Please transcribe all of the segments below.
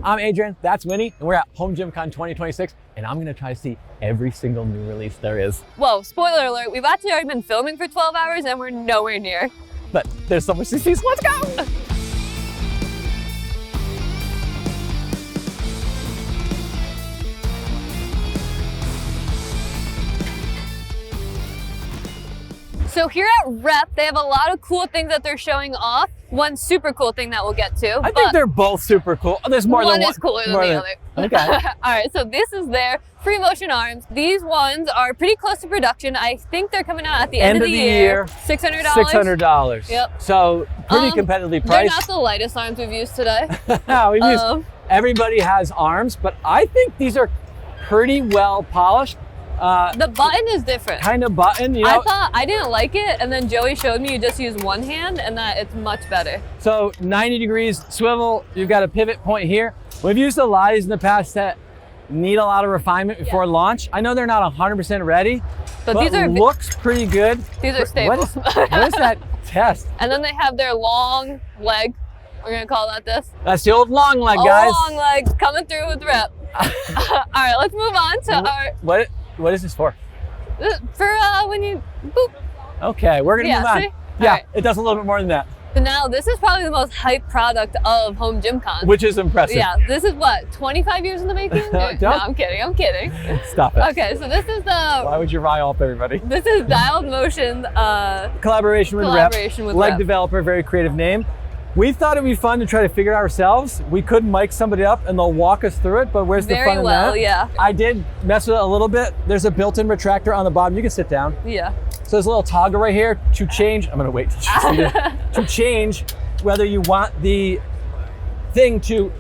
I'm Adrian, that's Winnie, and we're at Home Gym Con 2026, and I'm gonna try to see every single new release there is. Whoa, spoiler alert, we've actually already been filming for 12 hours and we're nowhere near. But there's so much to see, so let's go! So here at Rep, they have a lot of cool things that they're showing off. One super cool thing that we'll get to. I think they're both super cool. Oh, there's more than one. One is cooler than the other. Okay. All right, so this is their free motion arms. These ones are pretty close to production. I think they're coming out at the end of the year. $600. $600. Yep. So pretty competitively priced. They're not the lightest arms we've used today. Everybody has arms, but I think these are pretty well polished. The button is different. Kind of button, you know? I thought I didn't like it, and then Joey showed me you just use one hand, and that it's much better. So 90 degrees swivel, you've got a pivot point here. We've used a lot of these in the past that need a lot of refinement before launch. I know they're not 100% ready, but these are looks pretty good. These are stable. What is that test? And then they have their long leg. We're gonna call that this. That's the old long leg, guys. Long legs coming through with Rep. All right, let's move on to What is this for? For when you boop. Okay, we're gonna move on. See? Yeah, right. It does a little bit more than that. So now this is probably the most hyped product of Home Gym Con. Which is impressive. Yeah, this is what, 25 years in the making? No, I'm kidding. Stop it. Okay, so this is the... Why would you rile up everybody? This is Dialed Motion. Collaboration with Rep. Leg developer, very creative name. We thought it'd be fun to try to figure it out ourselves. We could mic somebody up and they'll walk us through it, but where's the fun in that? Yeah. I did mess with it a little bit. There's a built-in retractor on the bottom. You can sit down. Yeah. So there's a little toggle right here to change. I'm gonna wait till you see it. To change whether you want the thing to,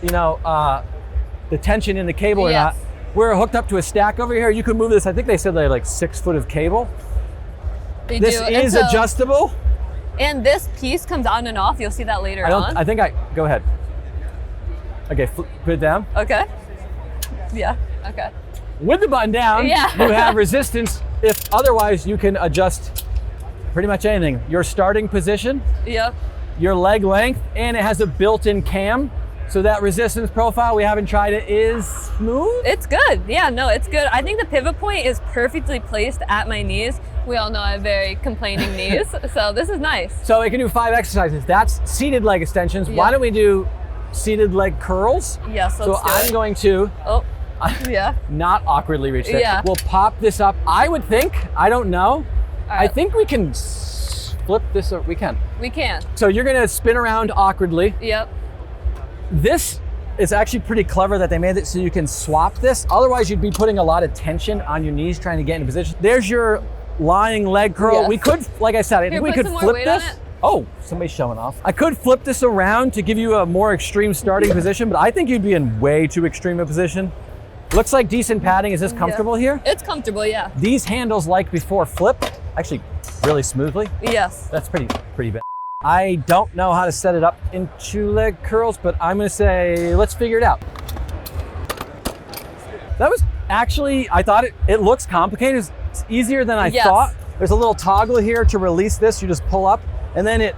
the tension in the cable or not. We're hooked up to a stack over here. You can move this. I think they said they had like 6 foot of cable. This is adjustable. And this piece comes on and off. You'll see that later on. Go ahead. Okay, put it down. Okay. Yeah, okay. With the button down, you have resistance. If otherwise, you can adjust pretty much anything. Your starting position, your leg length, and it has a built-in cam. So that resistance profile, we haven't tried it, is smooth. It's good. Yeah, no, it's good. I think the pivot point is perfectly placed at my knees. We all know I have very complaining knees, so this is nice. So it can do 5 exercises. That's seated leg extensions. Why don't we do seated leg curls? Yes, let's do I'm going to not awkwardly reach there. Yeah. We'll pop this up. I would think, I don't know. I think we can flip this, or we can. We can. So you're gonna spin around awkwardly. Yep. This is actually pretty clever that they made it so you can swap this. Otherwise, you'd be putting a lot of tension on your knees trying to get into position. There's your lying leg curl. Yes. We could, like I said, I think we could flip this. Oh, somebody's showing off. I could flip this around to give you a more extreme starting position, but I think you'd be in way too extreme a position. Looks like decent padding. Is this comfortable here? It's comfortable, yeah. These handles, like before, flip actually really smoothly. Yes. That's pretty bad. I don't know how to set it up into leg curls, but I'm gonna say, let's figure it out. That was actually, I thought it looks complicated. It's easier than I thought. There's a little toggle here to release this. You just pull up and then it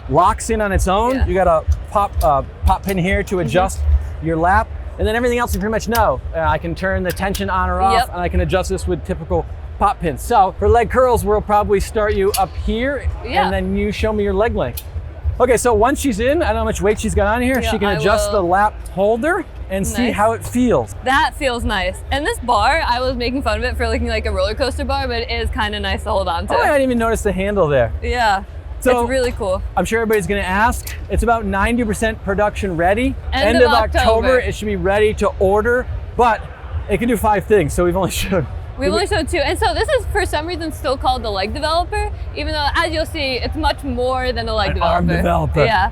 locks in on its own. Yeah. You got a pop pin here to adjust your lap. And then everything else you pretty much know. I can turn the tension on or off, and I can adjust this with typical pop pins. So for leg curls, we'll probably start you up here, and then you show me your leg length. Okay, so once she's in, I don't know how much weight she's got on here. She can adjust the lap holder and see how it feels. That feels nice. And this bar, I was making fun of it for looking like a roller coaster bar, but it is kind of nice to hold on to. Oh, I didn't even notice the handle there. Yeah. So it's really cool. I'm sure everybody's gonna ask. It's about 90% production ready. End of October. It should be ready to order, but it can do 5 things, so we've only showed 2. And so this is for some reason still called the leg developer, even though as you'll see, it's much more than a leg developer. Arm developer. Yeah.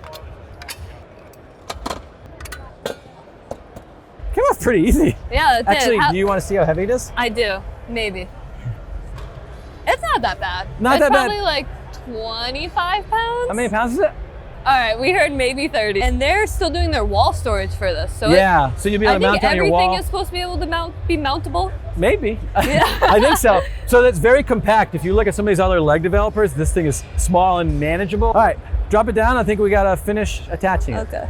Came off pretty easy. Yeah, it Actually, do you want to see how heavy it is? I do, maybe. It's not that bad. Not that bad. It's probably like 25 pounds. How many pounds is it? All right, we heard maybe 30. And they're still doing their wall storage for this. So so you'll be able to mount it on your wall. Everything is supposed to be able to be mountable? Maybe. Yeah. I think so. So that's very compact. If you look at some of these other leg developers, this thing is small and manageable. All right, drop it down. I think we gotta finish attaching it. Okay.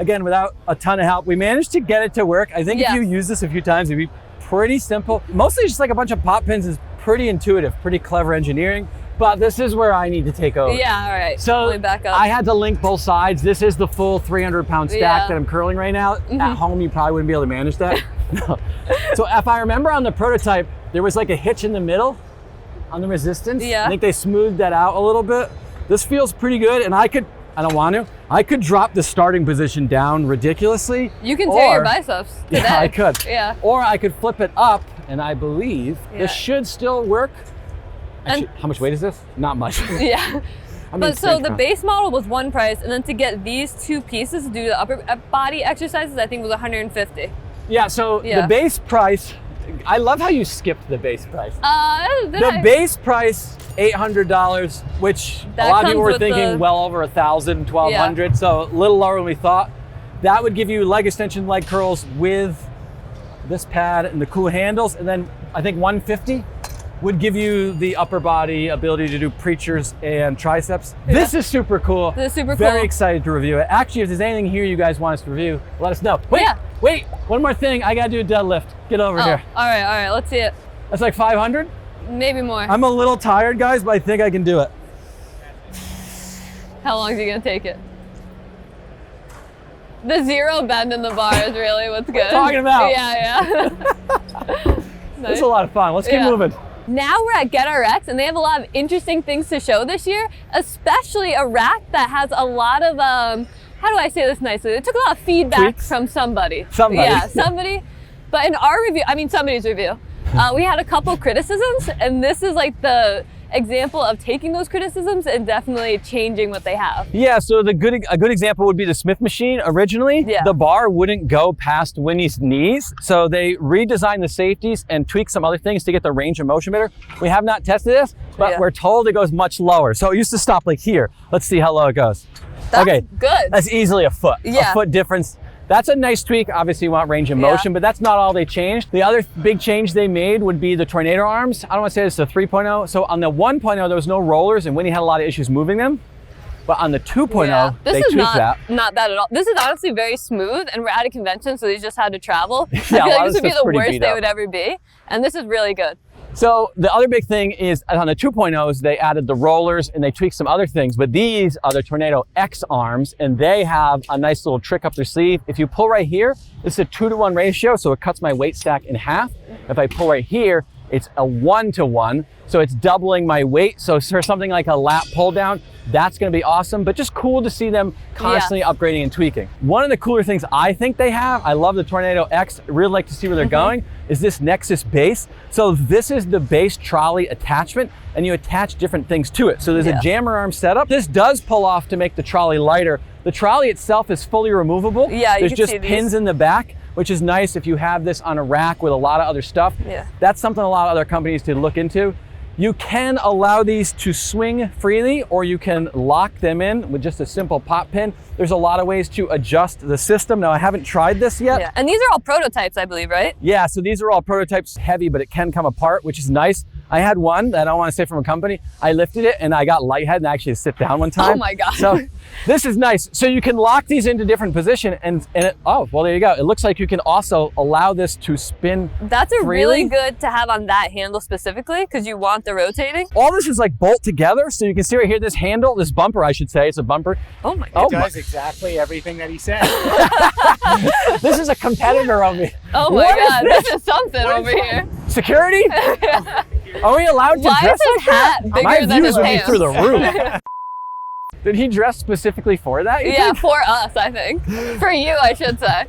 again, without a ton of help. We managed to get it to work. I think if you use this a few times, it'd be pretty simple. Mostly just like a bunch of pop pins is pretty intuitive, pretty clever engineering. But this is where I need to take over. Yeah, all right. So back up. I had to link both sides. This is the full 300-pound stack that I'm curling right now. At home, you probably wouldn't be able to manage that. No. So if I remember on the prototype, there was like a hitch in the middle on the resistance. Yeah. I think they smoothed that out a little bit. This feels pretty good, and I don't want to. I could drop the starting position down ridiculously. You can tear your biceps today. Yeah, I could. Yeah. Or I could flip it up, and I believe this should still work. Actually, how much weight is this? Not much. Yeah. I mean, but so the base model was one price, and then to get these two pieces to do the upper body exercises, I think was 150. Yeah, so the base price, I love how you skipped the base price. Base price, $800, which a lot of people were thinking well over 1,000, 1,200, so a little lower than we thought. That would give you leg extension, leg curls with this pad and the cool handles, and then I think 150 would give you the upper body ability to do preachers and triceps. Yeah. This is super cool. This is super cool. Very excited to review it. Actually, if there's anything here you guys want us to review, let us know. Wait, one more thing. I gotta do a deadlift. Get over here. All right, let's see it. That's like 500? Maybe more. I'm a little tired, guys, but I think I can do it. How long is it gonna take it? The zero bend in the bar is really what's good. What are you talking about? Yeah. Nice. It's a lot of fun. Let's keep moving. Now we're at GetRx, and they have a lot of interesting things to show this year, especially a rack that has a lot of, how do I say this nicely? It took a lot of feedback from somebody. Yeah, somebody. But in our review, I mean somebody's review, we had a couple criticisms, and this is like the example of taking those criticisms and definitely changing what they have. Yeah, so a good example would be the Smith machine. Originally, the bar wouldn't go past Winnie's knees, so they redesigned the safeties and tweaked some other things to get the range of motion better. We have not tested this, but we're told it goes much lower. So it used to stop like here. Let's see how low it goes. That's good. That's easily a foot. Yeah. A foot difference. That's a nice tweak. Obviously you want range of motion, but that's not all they changed. The other big change they made would be the tornado arms. I don't want to say this is a 3.0. So on the 1.0, there was no rollers and Winnie had a lot of issues moving them. But on the 2.0, they tweaked that. Not that at all. This is honestly very smooth, and we're at a convention, so they just had to travel. I Yeah, feel like this would be the worst they would ever be. And this is really good. So the other big thing is on the 2.0s, they added the rollers and they tweaked some other things, but these are the Tornado X arms, and they have a nice little trick up their sleeve. If you pull right here, this is a 2-to-1 ratio, so it cuts my weight stack in half. If I pull right here, it's a 1-to-1, so it's doubling my weight. So for something like a lat pull down, that's gonna be awesome, but just cool to see them constantly upgrading and tweaking. One of the cooler things I think they have, I love the Tornado X, really like to see where they're going, is this Nexus base. So this is the base trolley attachment, and you attach different things to it. So there's a jammer arm setup. This does pull off to make the trolley lighter. The trolley itself is fully removable. Yeah, there's just pins in the back, which is nice if you have this on a rack with a lot of other stuff. Yeah. That's something a lot of other companies to look into. You can allow these to swing freely, or you can lock them in with just a simple pop pin. There's a lot of ways to adjust the system. Now, I haven't tried this yet. Yeah. And these are all prototypes, I believe, right? Yeah, so these are all prototypes, heavy, but it can come apart, which is nice. I had one that I don't want to say from a company. I lifted it and I got lightheaded and actually sit down one time. Oh my God. So this is nice. So you can lock these into different position and oh, well, there you go. It looks like you can also allow this to spin That's a freely. really good to have on that handle specifically, because you want the rotating. All this is like bolt together. So you can see right here, this handle, this bumper, I should say, it's a bumper. Oh my God. It does exactly everything that he said. This is a competitor on me. Oh my God, this is something over here. Security? Are we allowed to Why dress is his hat bigger My than his views would be pants? through the roof. Did he dress specifically for that? Yeah, for us, I think. For you, I should say.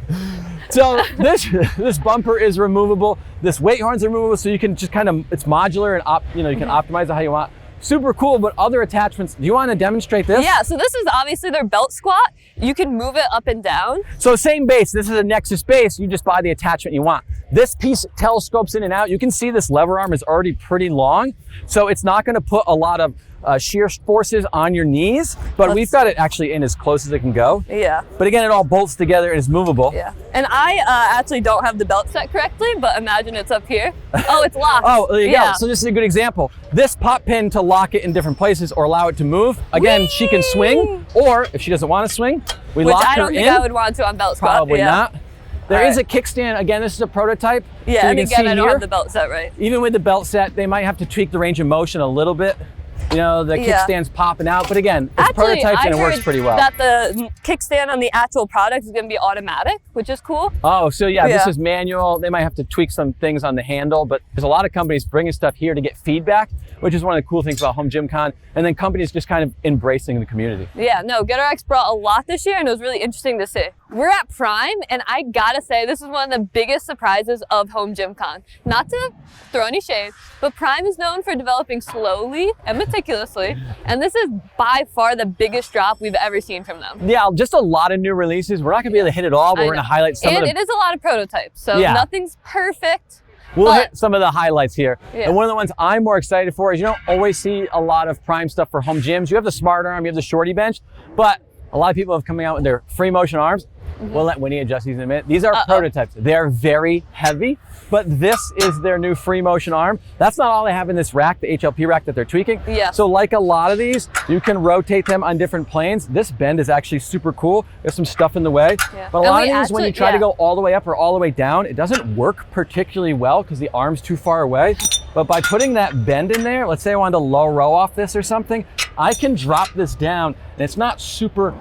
So this bumper is removable. This weight horn's removable, so you can just kind of, it's modular and you can optimize it how you want. Super cool, but other attachments, do you want to demonstrate this? Yeah, so this is obviously their belt squat. You can move it up and down. So same base, this is a Nexus base, you just buy the attachment you want. This piece telescopes in and out. You can see this lever arm is already pretty long, so it's not going to put a lot of shear forces on your knees, but we've got it actually in as close as it can go. Yeah. But again, it all bolts together and is movable. Yeah. And I actually don't have the belt set correctly, but imagine it's up here. Oh, it's locked. Oh, there you go. So this is a good example. This pop pin to lock it in different places or allow it to move. Again, she can swing, or if she doesn't want to swing, We Which locked I don't her think in. I would want to on belt squat. Probably not. There is a kickstand. Again, this is a prototype. Yeah, so and again, I don't have the belt set right. Even with the belt set, they might have to tweak the range of motion a little bit. You know, the kickstand's popping out, but again, it's prototypes and it works pretty well. That the kickstand on the actual product is going to be automatic, which is cool. Oh, so yeah, this is manual. They might have to tweak some things on the handle, but there's a lot of companies bringing stuff here to get feedback, which is one of the cool things about Home Gym Con, and then companies just kind of embracing the community. Yeah, no, GetRx brought a lot this year, and it was really interesting to see. We're at Prime, and I gotta say, this is one of the biggest surprises of Home Gym Con. Not to throw any shade, but Prime is known for developing slowly and meticulously, and this is by far the biggest drop we've ever seen from them. Yeah, just a lot of new releases. We're not gonna be able to hit it all, but we're gonna highlight some of them. And it is a lot of prototypes, so nothing's perfect. We'll hit some of the highlights here. And one of the ones I'm more excited for is you don't always see a lot of Prime stuff for home gyms. You have the Smart Arm, you have the Shorty Bench, but a lot of people have coming out with their free motion arms. We'll let Winnie adjust these in a minute. These are prototypes. They're very heavy, but this is their new free motion arm. That's not all they have in this rack, the HLP rack that they're tweaking. So like a lot of these, you can rotate them on different planes. This bend is actually super cool. There's some stuff in the way. But a lot of these, when you try to go all the way up or all the way down, it doesn't work particularly well because the arm's too far away. But by putting that bend in there, let's say I wanted to low row off this or something, I can drop this down and it's not super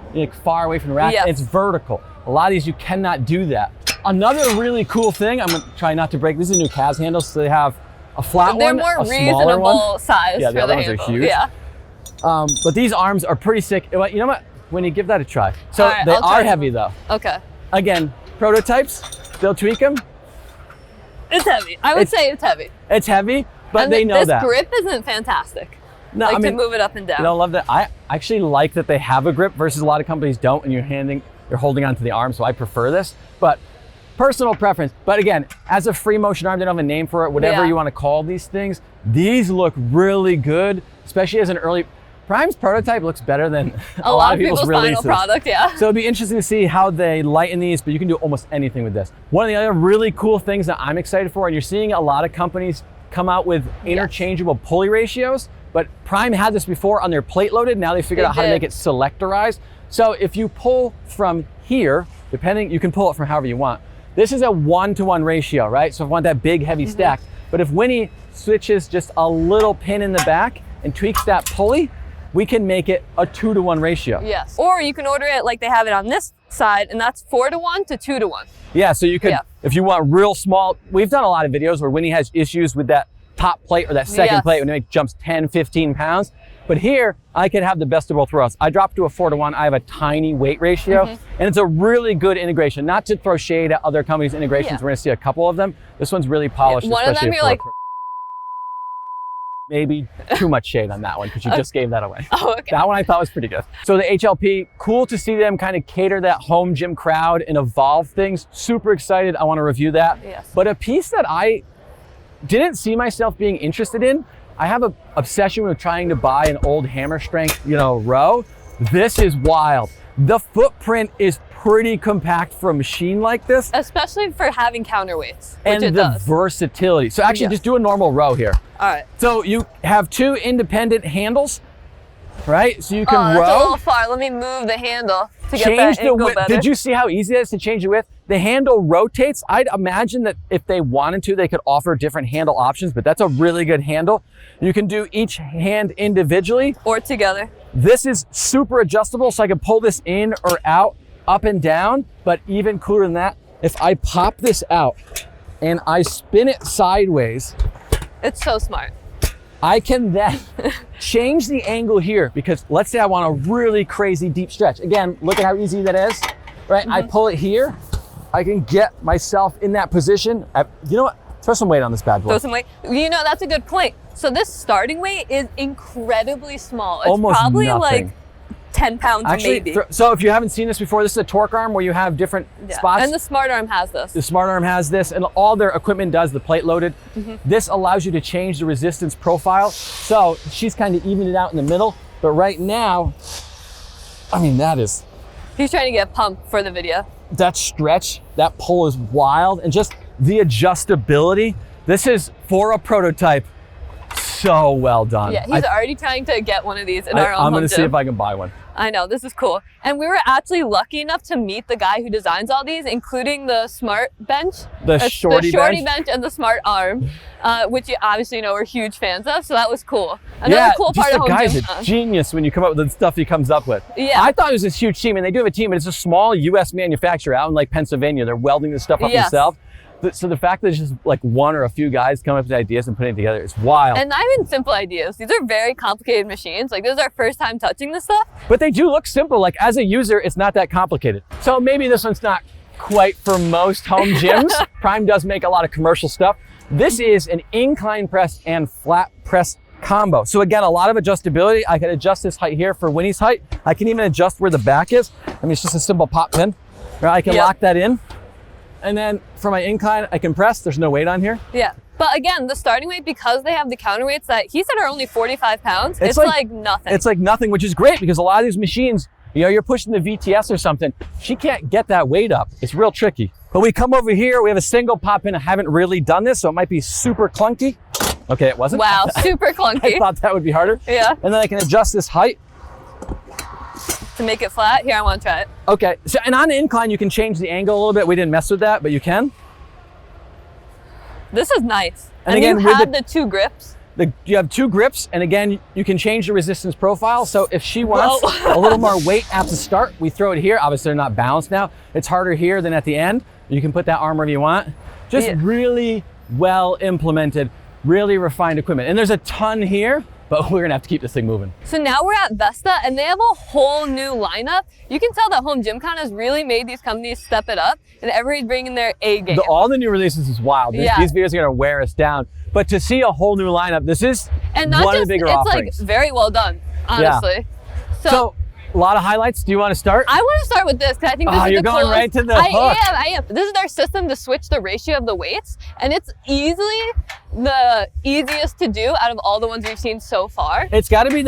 far away from the rack. It's vertical. A lot of these, you cannot do that. Another really cool thing, I'm gonna try not to break, these are new CAS handles, so they have a flat one, a smaller one. They're more reasonable size for the other handle. ones are huge. But these arms are pretty sick. You know what, when you give that a try. So they are heavy though. Okay. Again, prototypes, they'll tweak them. It's heavy. I would say it's heavy. It's heavy, but they know that. This grip isn't fantastic. No, I mean, to move it up and down. You don't love that? I actually like that they have a grip versus a lot of companies don't, and you're holding onto the arm, so I prefer this. But personal preference. But again, as a free motion arm, they don't have a name for it, whatever you want to call these things. These look really good, especially as an early. Prime's prototype looks better than a lot of people's releases. Final product, So it'll be interesting to see how they lighten these, but you can do almost anything with this. One of the other really cool things that I'm excited for, and you're seeing a lot of companies come out with interchangeable pulley ratios, but Prime had this before on their plate loaded. Now they figured out how to make it selectorized. So if you pull from here, you can pull it from however you want. This is a 1-to-1 ratio, right? So if I want that big, heavy stack. But if Winnie switches just a little pin in the back and tweaks that pulley, we can make it a 2-to-1 ratio. Yes. Or you can order it like they have it on this side, and that's 4-to-1 to 2-to-1. Yeah, so you could, if you want real small, we've done a lot of videos where Winnie has issues with that top plate or that second plate when it jumps 10, 15 pounds. But here, I could have the best of both worlds. I dropped to a 4-to-1. I have a tiny weight ratio, and it's a really good integration. Not to throw shade at other companies' integrations. We're gonna see a couple of them. This one's really polished. One of them, you're like, maybe too much shade on that one because you just gave that away. Oh, okay. That one I thought was pretty good. So the HLP, cool to see them kind of cater that home gym crowd and evolve things. Super excited. I want to review that. But a piece that I didn't see myself being interested in, I have an obsession with trying to buy an old hammer strength, row. This is wild. The footprint is pretty compact for a machine like this. Especially for having counterweights, and the versatility. So actually just do a normal row here. All right. So you have 2 independent handles, right? So you can row. That's a little far. Let me move the handle to get that angle better. Did you see how easy it is to change the width? The handle rotates. I'd imagine that if they wanted to, they could offer different handle options, but that's a really good handle. You can do each hand individually. Or together. This is super adjustable, so I can pull this in or out, up and down, but even cooler than that, if I pop this out and I spin it sideways. It's so smart. I can then change the angle here because let's say I want a really crazy deep stretch. Again, look at how easy that is, right? I pull it here. I can get myself in that position. You know what? Throw some weight on this bad boy. Throw some weight. That's a good point. So this starting weight is incredibly small. It's almost probably nothing. like 10 pounds maybe. So if you haven't seen this before, this is a torque arm where you have different spots. And the Smart Arm has this. The Smart Arm has this, and all their equipment does, the plate loaded. This allows you to change the resistance profile. So she's kind of evened it out in the middle. But right now, I mean, that is. He's trying to get pumped for the video. That stretch, that pull is wild. And just the adjustability. This is, for a prototype, so well done. Yeah, he's already trying to get one of these in our own I'm going to home see if I can buy one. I know, this is cool. And we were actually lucky enough to meet the guy who designs all these, including the Smart Bench. The shorty bench and the Smart Arm, which you obviously know we're huge fans of, so that was cool. Another cool part of home guy's gym. a genius when you come up with the stuff he comes up with. Yeah. I thought it was this huge team, and they do have a team, but it's a small U.S. manufacturer out in like Pennsylvania. They're welding this stuff up themselves. So the fact that it's just like one or a few guys come up with ideas and putting it together is wild. And not even simple ideas. These are very complicated machines. Like, this is our first time touching this stuff. But they do look simple. Like, as a user, it's not that complicated. So maybe this one's not quite for most home gyms. Prime does make a lot of commercial stuff. This is an incline press and flat press combo. So again, a lot of adjustability. I can adjust this height here for Winnie's height. I can even adjust where the back is. I mean, it's just a simple pop pin. Right? I can lock that in. And then for my incline, I can press. There's no weight on here. Yeah. But again, the starting weight, because they have the counterweights that he said are only 45 pounds, it's like nothing. It's like nothing, which is great because a lot of these machines, you know, you're pushing the VTS or something, she can't get that weight up. It's real tricky. But we come over here, we have a single pop in. I haven't really done this, so it might be super clunky. Okay, it wasn't. Wow, super clunky. I thought that would be harder. Yeah. And then I can adjust this height. To make it flat. Here, I want to try it. Okay, so and on the incline, you can change the angle a little bit. We didn't mess with that, but you can. This is nice. And again, you have the two grips. You have two grips, and again, you can change the resistance profile. So if she wants a little more weight at the start, we throw it here. Obviously, they're not balanced now. It's harder here than at the end. You can put that arm wherever you want. Just really well implemented, really refined equipment. And there's a ton here, but we're gonna have to keep this thing moving. So now we're at Vesta, and they have a whole new lineup. You can tell that Home Gym Con has really made these companies step it up, and everybody's bringing their A game. All the new releases is wild. These videos are gonna wear us down. But to see a whole new lineup, this is one of the bigger offerings. It's like very well done, honestly. Yeah. So a lot of highlights. Do you want to start? I want to start with this because I think this is you're going right to the hook. I am. This is their system to switch the ratio of the weights, and it's easily the easiest to do out of all the ones we've seen so far. It's got to be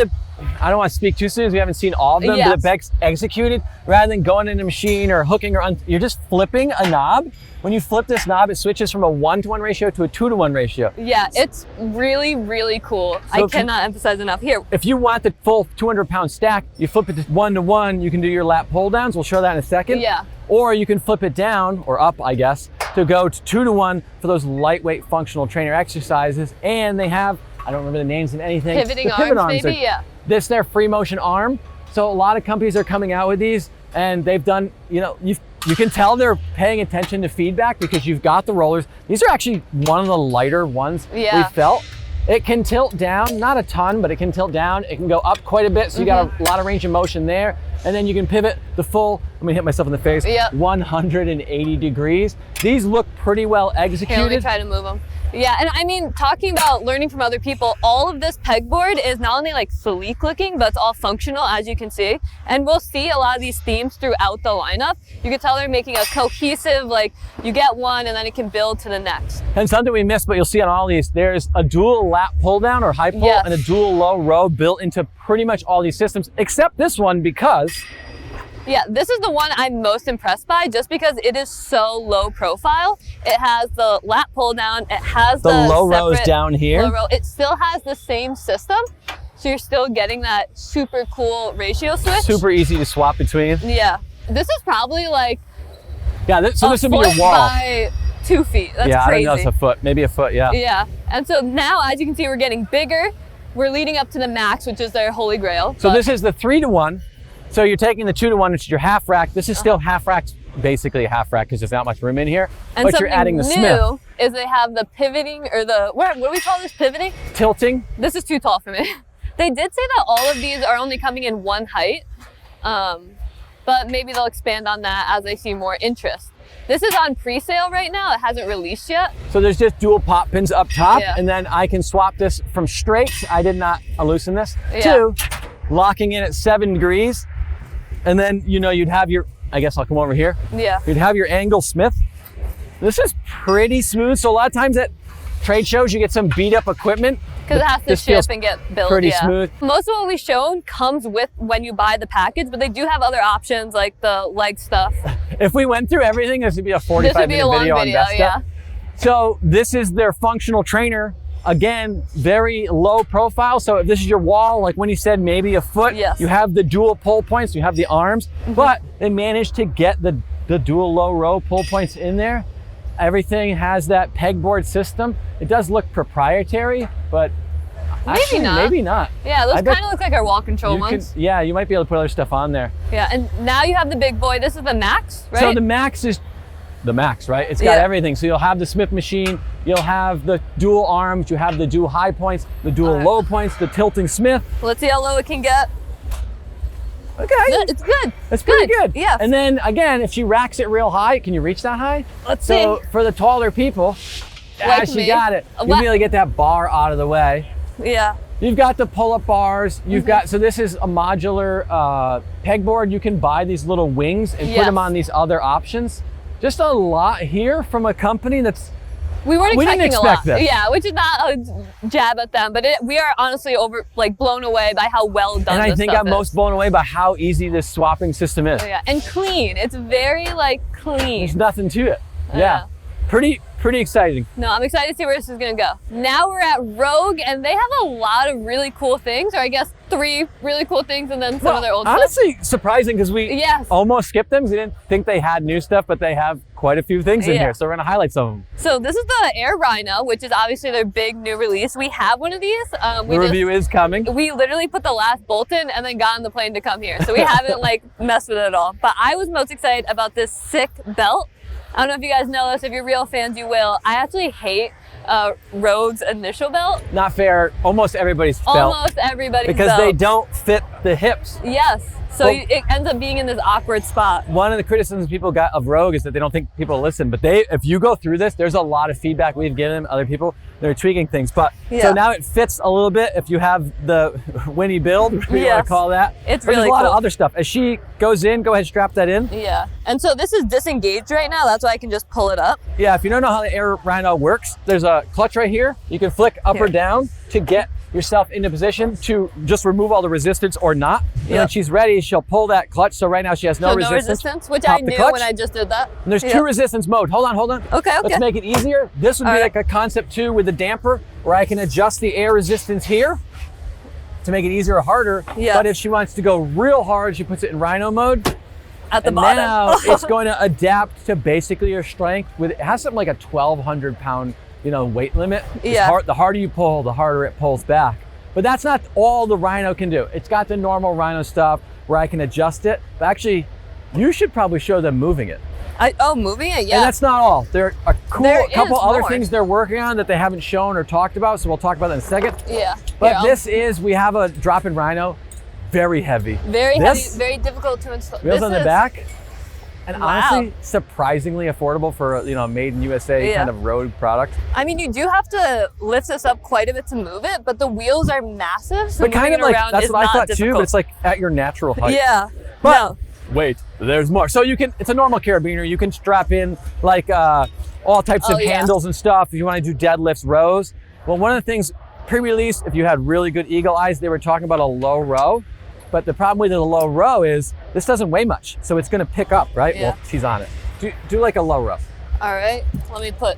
I don't want to speak too soon as we haven't seen all of them, but the best executed rather than going in a machine or hooking you're just flipping a knob. When you flip this knob, it switches from a 1-to-1 ratio to a 2-to-1 ratio. Yeah, it's really, really cool. So I cannot emphasize enough. Here. If you want the full 200-pound stack, you flip it to 1-to-1, you can do your lat pull downs. We'll show that in a second. Yeah. Or you can flip it down, or up, I guess, to go to 2-to-1 for those lightweight functional trainer exercises. And they have, I don't remember the names of anything. Pivoting arms, maybe, This their free motion arm. So a lot of companies are coming out with these, and they've done, you can tell they're paying attention to feedback because you've got the rollers. These are actually one of the lighter ones we felt. It can tilt down, not a ton, but it can tilt down. It can go up quite a bit, so you got a lot of range of motion there. And then you can pivot the full, I'm gonna hit myself in the face, 180 degrees. These look pretty well executed. Here, let me try to move them. Yeah, and I mean, talking about learning from other people, all of this pegboard is not only like sleek looking, but it's all functional, as you can see. And we'll see a lot of these themes throughout the lineup. You can tell they're making a cohesive, like you get one and then it can build to the next. And something we missed, but you'll see on all these, there's a dual lat pull down or high pull and a dual low row built into pretty much all these systems, except this one because this is the one I'm most impressed by just because it is so low profile. It has the lat pull down, it has the low rows down here. Low row. It still has the same system, so you're still getting that super cool ratio switch. Super easy to swap between. Yeah. This is probably like so this would be your wall. By 2 feet. That's crazy. I don't know, it's a foot, maybe a foot, Yeah, and so now, as you can see, we're getting bigger. We're leading up to the max, which is their holy grail. So this is the 3-to-1. So you're taking the 2-to-1, which is your half rack. This is still half rack, basically a half rack because there's not much room in here. And but you're adding the Smith. New is they have the pivoting, or what do we call this, pivoting? Tilting. This is too tall for me. They did say that all of these are only coming in one height, but maybe they'll expand on that as they see more interest. This is on pre-sale right now. It hasn't released yet. So there's just dual pop pins up top, and then I can swap this from straight, I did not loosen this, to locking in at 7 degrees. And then, you'd have your, I guess I'll come over here. Yeah. You'd have your angle Smith. This is pretty smooth. So a lot of times at trade shows, you get some beat up equipment. Because it has to ship and get built. Pretty smooth. Most of what we've shown comes with when you buy the package, but they do have other options like the leg stuff. If we went through everything, this would be a 45-minute video on Vesta. So this is their functional trainer again, very low profile. So if this is your wall, like when you said maybe a foot, you have the dual pull points, you have the arms, but they managed to get the dual low row pull points in there. Everything has that pegboard system. It does look proprietary, but actually, maybe not. Yeah, those kind of look like our wall control ones. Yeah, you might be able to put other stuff on there. Yeah, and now you have the big boy. This is the Max, right? So the Max is the Max, right? It's got everything. So you'll have the Smith machine, you'll have the dual arms, you have the dual high points, the dual low points, the tilting Smith. Let's see how low it can get. Okay. It's good. It's pretty good. Yeah. And then again, if she racks it real high, can you reach that high? Let's see. So for the taller people, like she got it. You'll be able to get that bar out of the way. Yeah. You've got the pull-up bars. You've got, so this is a modular pegboard. You can buy these little wings and put them on these other options. Just a lot here from a company that's, we didn't expect this. Yeah, which is not a jab at them, but we are honestly blown away by how well done and this I think I'm most blown away by how easy this swapping system is. Yeah, and clean. It's very clean. There's nothing to it. Yeah. Pretty exciting. No, I'm excited to see where this is gonna go. Now we're at Rogue, and they have a lot of really cool things, or I guess 3 really cool things, and then some of their old honestly, stuff. surprising because we almost skipped them. We didn't think they had new stuff, but they have quite a few things in here, so we're gonna highlight some of them. So this is the Air Rhino, which is obviously their big new release. We have one of these. The review is coming. We literally put the last bolt in and then got on the plane to come here, so we haven't messed with it at all. But I was most excited about this sick belt. I don't know if you guys know this. If you're real fans, you will. I actually hate Rogue's initial belt. Not fair. Almost everybody's belt. Almost everybody's belt. Because they don't fit the hips. Yes. So it ends up being in this awkward spot. One of the criticisms people got of Rogue is that they don't think people listen. But if you go through this, there's a lot of feedback we've given them, other people. They're tweaking things. But so now it fits a little bit if you have the Winnie build, whatever you want to call that. It's really cool. There's a lot of other stuff. As she goes in, go ahead, strap that in. Yeah. And so this is disengaged right now. That's why I can just pull it up. Yeah, if you don't know how the Air Rhino works, there's a clutch right here. You can flick up or down to get yourself into position to just remove all the resistance or not. And when she's ready, she'll pull that clutch. So right now she has no resistance. Which I knew when I just did that. And there's 2 resistance modes. Hold on. Okay. Let's make it easier. This would be like a concept 2 with the damper where I can adjust the air resistance here to make it easier or harder. But if she wants to go real hard, she puts it in Rhino mode. At the bottom. Now it's going to adapt to basically your strength. It has something like a 1,200 pound weight limit. The harder you pull, the harder it pulls back. But that's not all the Rhino can do. It's got the normal Rhino stuff where I can adjust it. But actually, you should probably show them moving it. Moving it, yeah. And that's not all. There are a couple other things they're working on that they haven't shown or talked about, so we'll talk about that in a second. Yeah. But we have a drop-in Rhino, very heavy. Very heavy, very difficult to install. Wheels on the back. And honestly, surprisingly affordable for a made in USA kind of road product. I mean, you do have to lift this up quite a bit to move it, but the wheels are massive, so but kind of that's what I thought too, but it's at your natural height. Yeah. But wait, there's more. So it's a normal carabiner. You can strap in all types of handles and stuff if you want to do deadlifts, rows. Well, one of the things pre-release, if you had really good eagle eyes, they were talking about a low row. But the problem with a low row is this doesn't weigh much, so it's going to pick up, right? Yeah. Well, she's on it. Do like a low row. All right, let me put,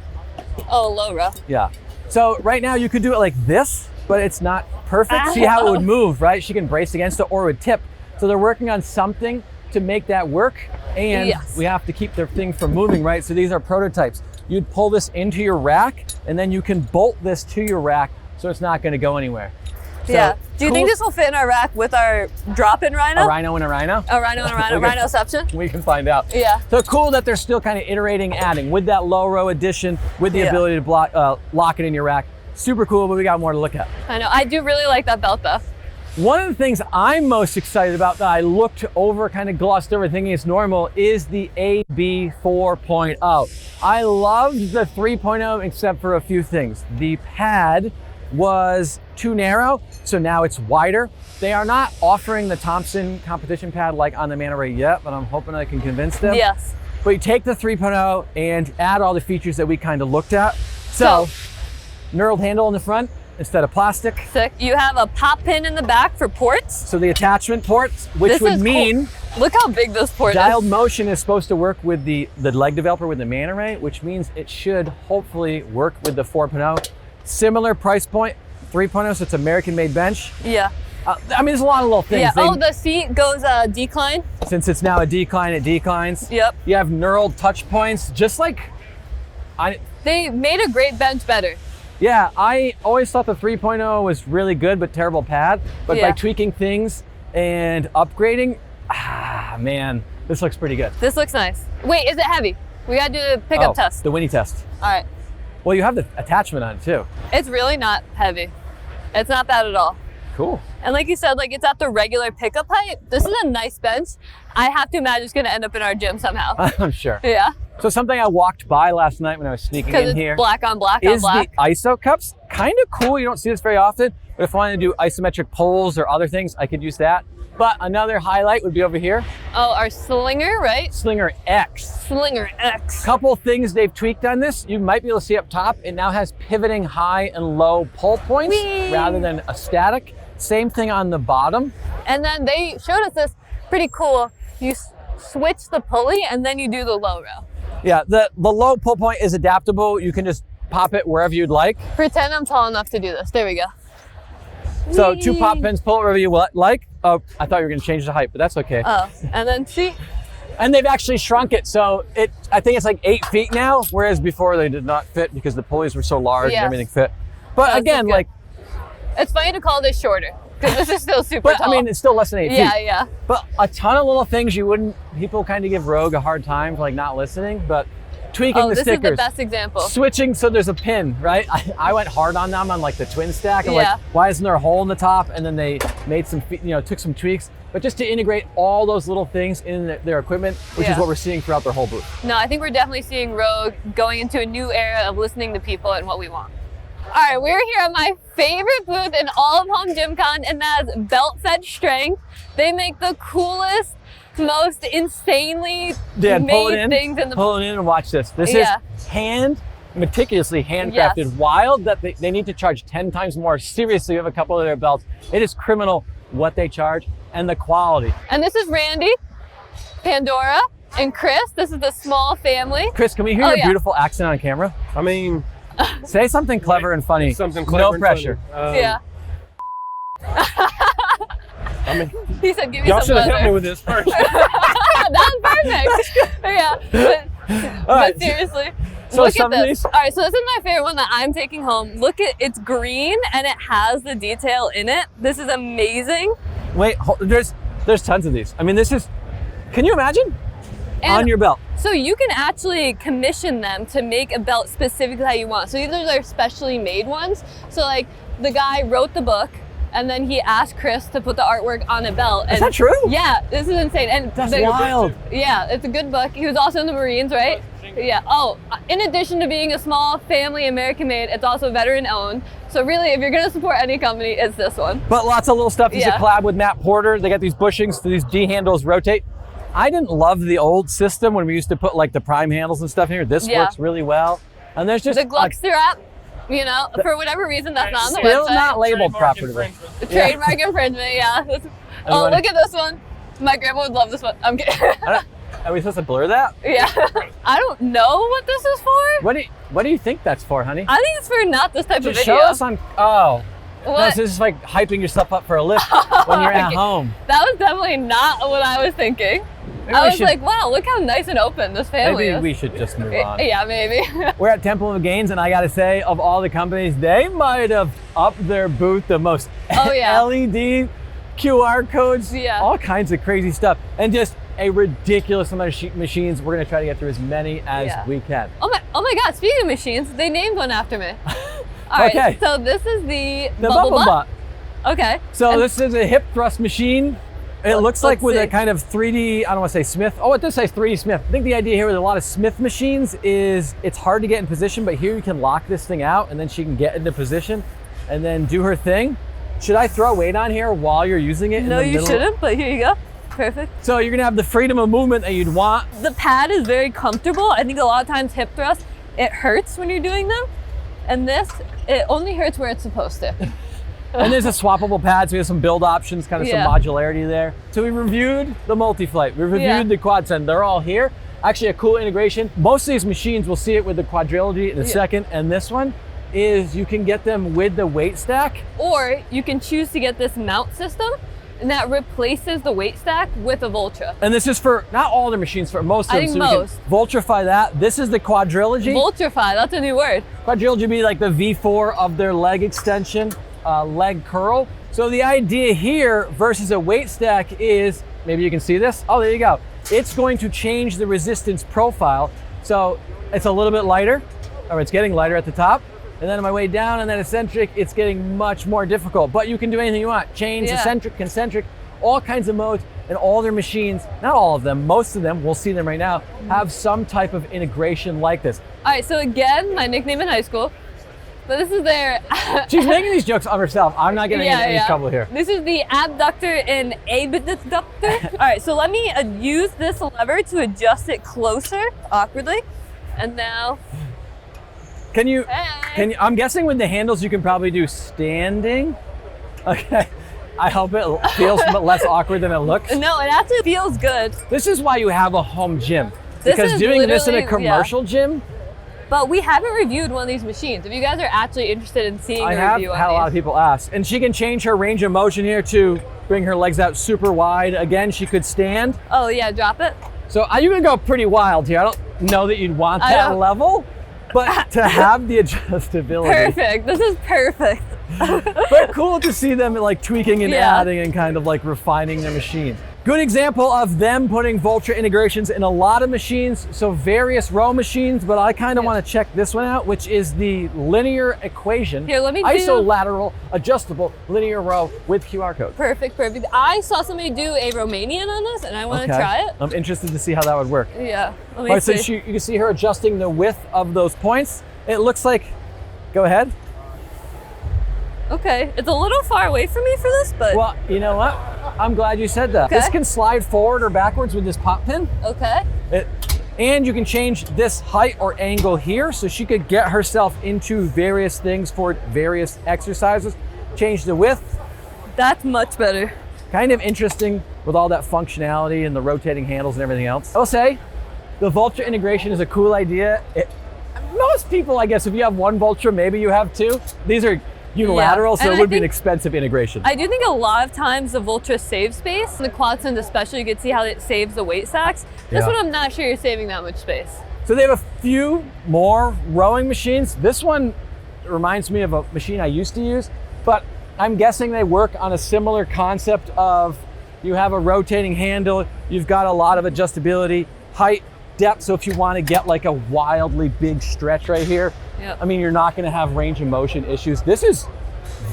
low row. Yeah. So right now you could do it like this, but it's not perfect. See how it would move, right? She can brace against it or it would tip. So they're working on something to make that work, and we have to keep their thing from moving, right? So these are prototypes. You'd pull this into your rack, and then you can bolt this to your rack, so it's not going to go anywhere. So, do you think this will fit in our rack with our drop-in Rhino? A Rhino and a Rhino? A Rhino and a Rhino, Rhinoception? We can find out. Yeah. So cool that they're still kind of iterating, adding with that low row addition, with the ability to lock it in your rack. Super cool, but we got more to look at. I know. I do really like that belt though. One of the things I'm most excited about that I looked over, kind of glossed over thinking it's normal, is the AB 4.0. I loved the 3.0 except for a few things. The pad was too narrow, so now it's wider. They are not offering the Thompson competition pad like on the Manta Ray yet, but I'm hoping I can convince them. Yes. But you take the 3.0 and add all the features that we kind of looked at. So knurled handle in the front instead of plastic. Sick. You have a pop pin in the back for ports. So the attachment ports, which would mean look how big this port is. Dialed motion is supposed to work with the leg developer with the Manta Ray, which means it should hopefully work with the 4.0. Similar price point, 3.0, so it's American-made bench. Yeah. I mean, there's a lot of little things. Yeah. The seat goes decline. Since it's now a decline, it declines. Yep. You have knurled touch points, just like... They made a great bench better. Yeah, I always thought the 3.0 was really good, but terrible pad. But by tweaking things and upgrading, man, this looks pretty good. This looks nice. Wait, is it heavy? We gotta do the pickup test. The Winnie test. All right. Well, you have the attachment on it too. It's really not heavy. It's not bad at all. Cool. And like you said, like it's at the regular pickup height. This is a nice bench. I have to imagine it's gonna end up in our gym somehow. I'm sure. Yeah. So something I walked by last night when I was sneaking in here. Black on black is on black. The ISO cups. Kind of cool. You don't see this very often. But if I wanted to do isometric pulls or other things, I could use that. But another highlight would be over here. Oh, our Slinger, right? Slinger X. Slinger X. Couple things they've tweaked on this. You might be able to see up top. It now has pivoting high and low pull points rather than a static. Same thing on the bottom. And then they showed us this pretty cool. You switch the pulley and then you do the low row. Yeah, the low pull point is adaptable. You can just pop it wherever you'd like. Pretend I'm tall enough to do this. There we go. So 2 pop pins, pull it wherever you like. Oh, I thought you were gonna change the height, but that's okay. Oh, and then see. And they've actually shrunk it. So I think it's like 8 feet now, whereas before they did not fit because the pulleys were so large and everything fit. But again, like. It's funny to call this shorter because this is still super tall. I mean, it's still less than 8 feet. Yeah, yeah. But a ton of little things people kind of give Rogue a hard time for like not listening, but tweaking the stickers. This is the best example. Switching so there's a pin, right? I went hard on them on like the twin stack. I'm like, why isn't there a hole in the top? And then they made some, took some tweaks. But just to integrate all those little things in their equipment, which is what we're seeing throughout their whole booth. No, I think we're definitely seeing Rogue going into a new era of listening to people and what we want. All right, we're here at my favorite booth in all of Home Gym Con, and that's Belt Fed Strength. They make the coolest, most insanely made things in the pull it in and watch this. This is meticulously handcrafted. Wild that they need to charge 10 times more. Seriously, of a couple of their belts. It is criminal what they charge and the quality. And this is Randy, Pandora, and Chris. This is the small family. Chris, can we hear your beautiful accent on camera? I mean, say something clever and funny. Something clever. No pressure. Yeah. I mean, he said, "Give me y'all some should have helped leather." me with this first. That was perfect. Yeah. But seriously, look at this. All right, so this is my favorite one that I'm taking home. Look at it's green and it has the detail in it. This is amazing. Wait, there's tons of these. I mean, this is. Can you imagine? On your belt. So you can actually commission them to make a belt specifically how you want. So either they're specially made ones. So like the guy wrote the book and then he asked Chris to put the artwork on a belt. Is that true? Yeah, this is insane. And that's wild. Yeah, it's a good book. He was also in the Marines, right? Yeah. Oh, in addition to being a small family American made, it's also veteran owned. So really, if you're gonna support any company, it's this one. But lots of little stuff. He's a collab with Matt Porter. They got these bushings, so these D handles rotate. I didn't love the old system when we used to put like the prime handles and stuff in here. This works really well. And there's just the Gluck strap, for whatever reason that's not on the still website. Not labeled properly. Trademark infringement, Oh, look at this one. My grandma would love this one. I'm kidding. Are we supposed to blur that? Yeah. I don't know what this is for. What do you think that's for, honey? I think it's for not this type of video. Show us on. Oh. What? No, this is like hyping yourself up for a lift when you're at home. That was definitely not what I was thinking. I was like, wow, look how nice and open this family is. Maybe we should just move on. Yeah, maybe. We're at Temple of Gainz, and I gotta say, of all the companies, they might have upped their booth the most. LED, QR codes, all kinds of crazy stuff. And just a ridiculous amount of machines. We're gonna try to get through as many as we can. Oh my God, speaking of machines, they named one after me. All right, so this is the Bubble Butt. Okay. So this is a hip thrust machine. It looks like with a kind of 3D, I don't want to say Smith. Oh, it does say 3D Smith. I think the idea here with a lot of Smith machines is it's hard to get in position, but here you can lock this thing out and then she can get into position and then do her thing. Should I throw weight on here while you're using it? No, you shouldn't, but here you go. Perfect. So you're gonna have the freedom of movement that you'd want. The pad is very comfortable. I think a lot of times hip thrusts, it hurts when you're doing them. And this, it only hurts where it's supposed to. And there's a swappable pad, so we have some build options, kind of some modularity there. So we reviewed the multi-flight, we reviewed the quad send, they're all here. Actually a cool integration. Most of these machines, we'll see it with the quadrilogy in a second, and this one is you can get them with the weight stack. Or you can choose to get this mount system, and that replaces the weight stack with a Vultra. And this is for, not all the machines, for most of them. I think most. Vultrify that. This is the quadrilogy. Vultrify, that's a new word. Quadrilogy would be like the V4 of their leg extension, leg curl. So the idea here versus a weight stack is, maybe you can see this. Oh, there you go. It's going to change the resistance profile. So it's a little bit lighter, or it's getting lighter at the top. And then on my way down and then eccentric, it's getting much more difficult. But you can do anything you want. Chains, eccentric, concentric, all kinds of modes. And all their machines, not all of them, most of them, we'll see them right now, have some type of integration like this. All right, so again, my nickname in high school, but this is their... She's making these jokes of herself. I'm not getting into any trouble here. This is the abductor and abductor. All right, so let me use this lever to adjust it closer, awkwardly. And now... Can you, I'm guessing with the handles you can probably do standing. Okay, I hope it feels less awkward than it looks. No, it actually feels good. This is why you have a home gym. Because doing this in a commercial gym. But we haven't reviewed one of these machines. If you guys are actually interested in seeing a review on these. I have had a lot of people ask. And she can change her range of motion here to bring her legs out super wide. Again, she could stand. Oh yeah, drop it. So you can go pretty wild here. I don't know that you'd want that level. But to have the adjustability. Perfect, this is perfect. But cool to see them like tweaking and adding and kind of like refining their machine. Good example of them putting Vultra integrations in a lot of machines, so various row machines, but I kind of want to check this one out, which is the linear equation. Here, let me isolateral, adjustable, linear row with QR code. Perfect, perfect. I saw somebody do a Romanian on this and I want to try it. I'm interested to see how that would work. Yeah, let me see. So you can see her adjusting the width of those points. It looks like, go ahead. Okay, it's a little far away from me for this, but... Well, you know what? I'm glad you said that. Okay. This can slide forward or backwards with this pop pin. Okay. And you can change this height or angle here, so she could get herself into various things for various exercises. Change the width. That's much better. Kind of interesting with all that functionality and the rotating handles and everything else. I'll say, the Vultra integration is a cool idea. Most people, I guess, if you have one Vultra, maybe you have two. These are unilateral, so it would be an expensive integration. I do think a lot of times the Vultra saves space. The Quadsons especially, you can see how it saves the weight stacks. This one, I'm not sure you're saving that much space. So they have a few more rowing machines. This one reminds me of a machine I used to use, but I'm guessing they work on a similar concept of you have a rotating handle, you've got a lot of adjustability, height, depth, so if you want to get like a wildly big stretch right here, I mean, you're not going to have range of motion issues. This is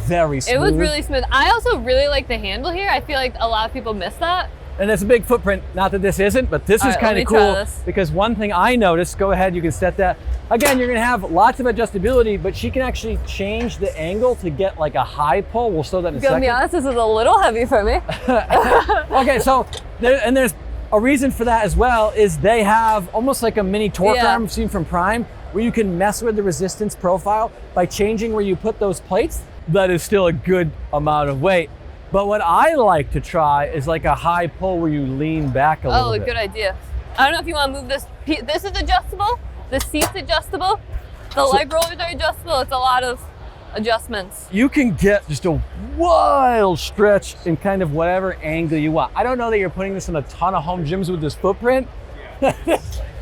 very smooth. It was really smooth. I also really like the handle here. I feel like a lot of people miss that. And it's a big footprint. Not that this isn't, but this is kind of cool because one thing I noticed, go ahead, you can set that. Again, you're going to have lots of adjustability, but she can actually change the angle to get like a high pull. We'll show that in a second. To be honest, this is a little heavy for me. Okay, so there's a reason for that as well is they have almost like a mini torque arm seen from Prime where you can mess with the resistance profile by changing where you put those plates. That is still a good amount of weight. But what I like to try is like a high pull where you lean back a little bit. Oh, good idea. I don't know if you want to move this. This is adjustable. The seat's adjustable. The leg rollers are adjustable. It's a lot of adjustments. You can get just a wild stretch in kind of whatever angle you want. I don't know that you're putting this in a ton of home gyms with this footprint.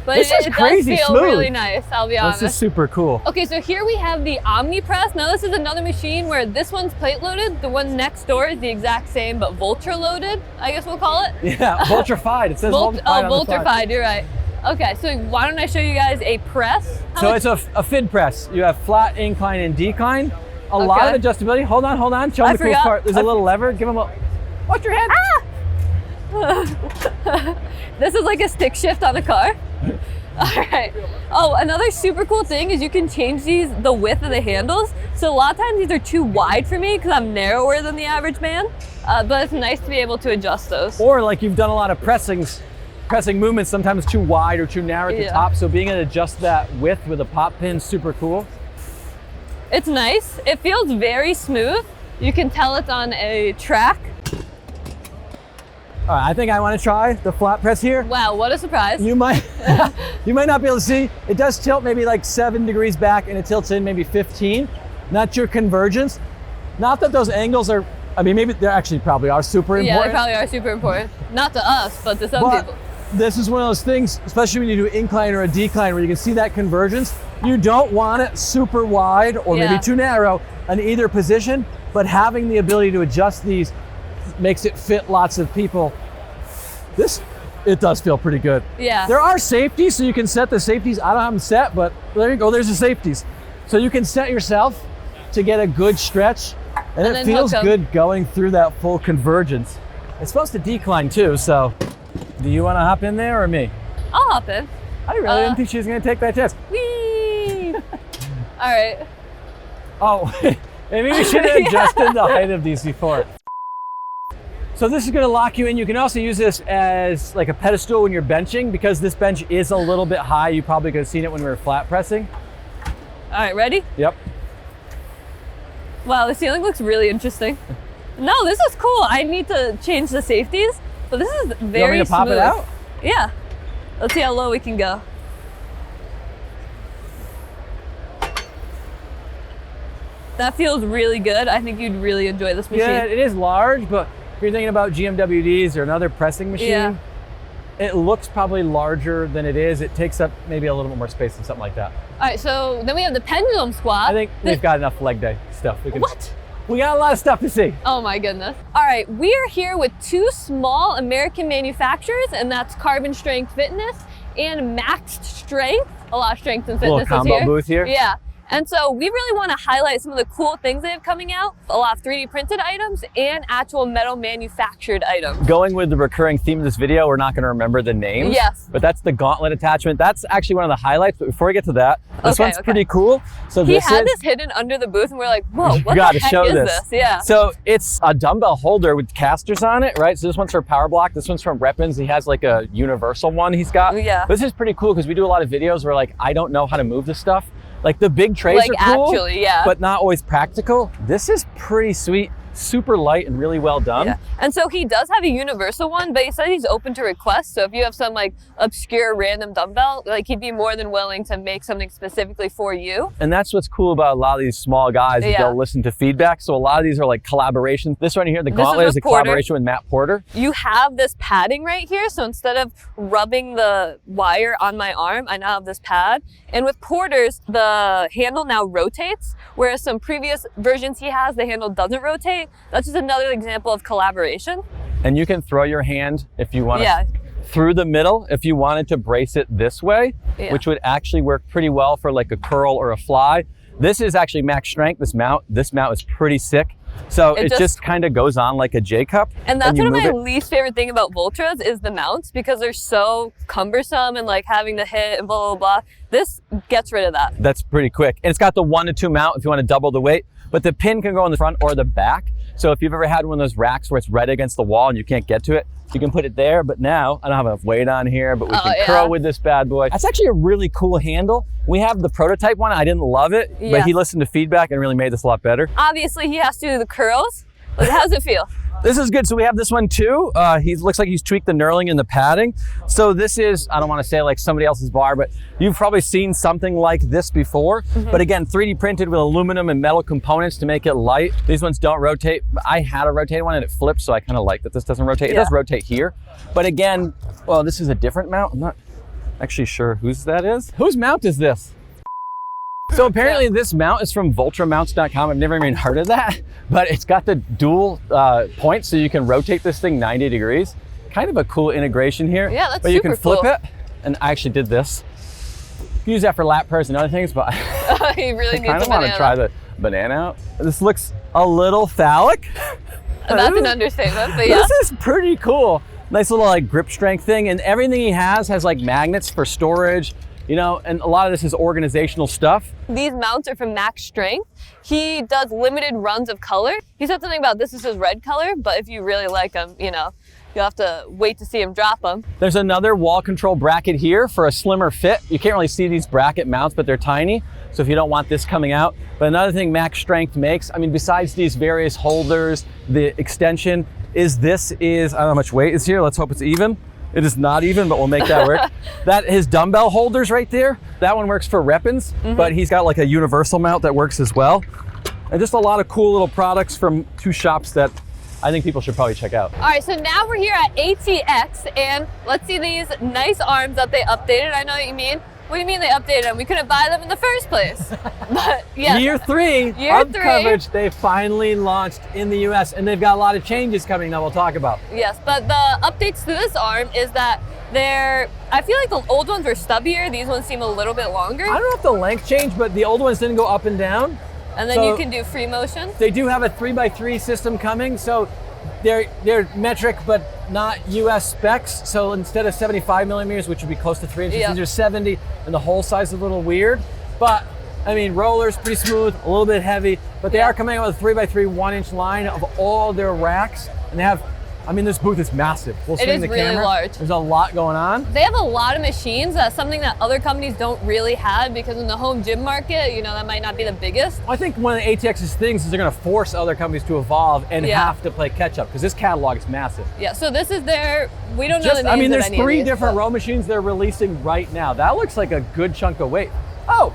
But this is crazy does feel smooth. Really nice, I'll be honest. This is super cool. Okay, so here we have the Omni Press. Now this is another machine where this one's plate loaded. The one next door is the exact same, but Vultra loaded, I guess we'll call it. Yeah, Vultrified. It says Vultrified on the side. Vultrified, you're right. Okay, so why don't I show you guys a press? It's a FID press. You have flat, incline, and decline. A lot of adjustability. Hold on. Show them the cool part. There's a little lever. Give them a... Watch your head. This is like a stick shift on a car. All right. Oh, another super cool thing is you can change the width of the handles. So a lot of times these are too wide for me because I'm narrower than the average man. But it's nice to be able to adjust those. Or like you've done a lot of pressing movements, sometimes too wide or too narrow at the top. So being able to adjust that width with a pop pin, super cool. It's nice. It feels very smooth. You can tell it's on a track. All right, I think I want to try the flat press here. Wow, what a surprise. You might not be able to see. It does tilt maybe like 7 degrees back and it tilts in maybe 15. Not your convergence. Not that those angles are, I mean, maybe they actually probably are super important. Yeah, they probably are super important. Not to us, but to some people. This is one of those things, especially when you do an incline or a decline where you can see that convergence. You don't want it super wide or maybe too narrow in either position, but having the ability to adjust these makes it fit lots of people. It does feel pretty good. Yeah. There are safeties, so you can set the safeties. I don't have them set, but there you go, there's the safeties. So you can set yourself to get a good stretch, and it feels good going through that full convergence. It's supposed to decline too, so do you want to hop in there or me? I'll hop in. I really didn't think she was going to take that chance. Whee! All right. Oh, maybe we should have adjusted the height of these before. So this is going to lock you in. You can also use this as like a pedestal when you're benching, because this bench is a little bit high. You probably could have seen it when we were flat pressing. All right, ready? Yep. Wow, the ceiling looks really interesting. No, this is cool. I need to change the safeties, but this is very smooth. You want me to pop it out? Yeah. Let's see how low we can go. That feels really good. I think you'd really enjoy this machine. Yeah, it is large, but if you're thinking about GMWDs or another pressing machine, it looks probably larger than it is. It takes up maybe a little bit more space than something like that. All right, so then we have the pendulum squat. I think we've got enough leg day stuff. What? We got a lot of stuff to see. Oh my goodness. All right, we are here with two small American manufacturers, and that's Carbon Strength Fitness and Maxed Strength. A lot of strength and fitness this year. A little combo booth here. Yeah. And so we really want to highlight some of the cool things they have coming out. A lot of 3D printed items and actual metal manufactured items. Going with the recurring theme of this video, we're not going to remember the names. Yes. But that's the gauntlet attachment. That's actually one of the highlights. But before we get to that, this one's pretty cool. So he had this hidden under the booth and we're like, whoa, what the heck is this? Yeah. So it's a dumbbell holder with casters on it, right? So this one's for Power Block. This one's from Reppins. He has like a universal one he's got. Yeah. This is pretty cool because we do a lot of videos where like, I don't know how to move this stuff. Like the big trays are cool, actually, yeah, but not always practical. This is pretty sweet, super light and really well done. Yeah. And so he does have a universal one, but he said he's open to requests. So if you have some like obscure random dumbbell, like he'd be more than willing to make something specifically for you. And that's what's cool about a lot of these small guys, is they'll listen to feedback. So a lot of these are like collaborations. This one here, the gauntlet, is a collaboration with Matt Porter. You have this padding right here. So instead of rubbing the wire on my arm, I now have this pad. And with Porter's, the handle now rotates, whereas some previous versions he has, the handle doesn't rotate. That's just another example of collaboration. And you can throw your hand if you want to through the middle if you wanted to brace it this way, which would actually work pretty well for like a curl or a fly. This is actually max strength, this mount. This mount is pretty sick. So it just kind of goes on like a J-cup. And that's one of my least favorite thing about Voltras is the mounts, because they're so cumbersome and like having to hit and blah, blah, blah. This gets rid of that. That's pretty quick. And it's got the 1 to 2 mount if you want to double the weight, but the pin can go in the front or the back. So if you've ever had one of those racks where it's right against the wall and you can't get to it, you can put it there. But now I don't have enough weight on here, but we can curl with this bad boy. That's actually a really cool handle. We have the prototype one. I didn't love it, but he listened to feedback and really made this a lot better. Obviously he has to do the curls. How does it feel? This is good. So we have this one too. He looks like he's tweaked the knurling and the padding. So this is, I don't want to say like somebody else's bar, but you've probably seen something like this before. But again, 3D printed with aluminum and metal components to make it light. These ones don't rotate. I had a rotated one and it flipped, so I kind of like that this doesn't rotate. It does rotate here. But again, well, this is a different mount. I'm not actually sure whose that is. Whose mount is this? So apparently this mount is from Voltramounts.com. I've never even heard of that, but it's got the dual points, so you can rotate this thing 90 degrees. Kind of a cool integration here. Yeah, that's but you can flip it, and I actually did this. You can use that for lat purrs and other things, but you really I kind of want to try the banana out. This looks a little phallic. That's an understatement, but This is pretty cool. Nice little like grip strength thing, and everything he has like magnets for storage. You know, and a lot of this is organizational stuff. These mounts are from Max Strength. He does limited runs of color. He said something about this is his red color, but if you really like them, you know, you'll have to wait to see him drop them. There's another wall control bracket here for a slimmer fit. You can't really see these bracket mounts, but they're tiny. So if you don't want this coming out. But another thing Max Strength makes, I mean, besides these various holders, the extension, this is, I don't know how much weight is here. Let's hope it's even. It is not even, but we'll make that work. That his dumbbell holders right there, that one works for reppins, but he's got like a universal mount that works as well. And just a lot of cool little products from 2 shops that I think people should probably check out. All right, so now we're here at ATX, and let's see these nice arms that they updated. I know what you mean. What do you mean they updated them? We couldn't buy them in the first place. But yeah. Year three of coverage, they finally launched in the US, and they've got a lot of changes coming that we'll talk about. Yes, but the updates to this arm is that I feel like the old ones were stubbier. These ones seem a little bit longer. I don't know if the length changed, but the old ones didn't go up and down. And then you can do free motion. They do have a 3x3 system coming, so they're metric but not US specs. So instead of 75 millimeters, which would be close to 3 inches, these are 70, and the hole size is a little weird. But I mean, roller's pretty smooth, a little bit heavy, but they are coming out with a 3x3 1-inch line of all their racks, and they have. I mean, this booth is massive. We'll see in the really camera. Large. There's a lot going on. They have a lot of machines. That's something that other companies don't really have, because in the home gym market, you know, that might not be the biggest. I think one of the ATX's things is they're going to force other companies to evolve and have to play catch up, because this catalog is massive. Yeah, so this is we don't know the names. I mean, there's of any 3 of these, different row machines they're releasing right now. That looks like a good chunk of weight. Oh,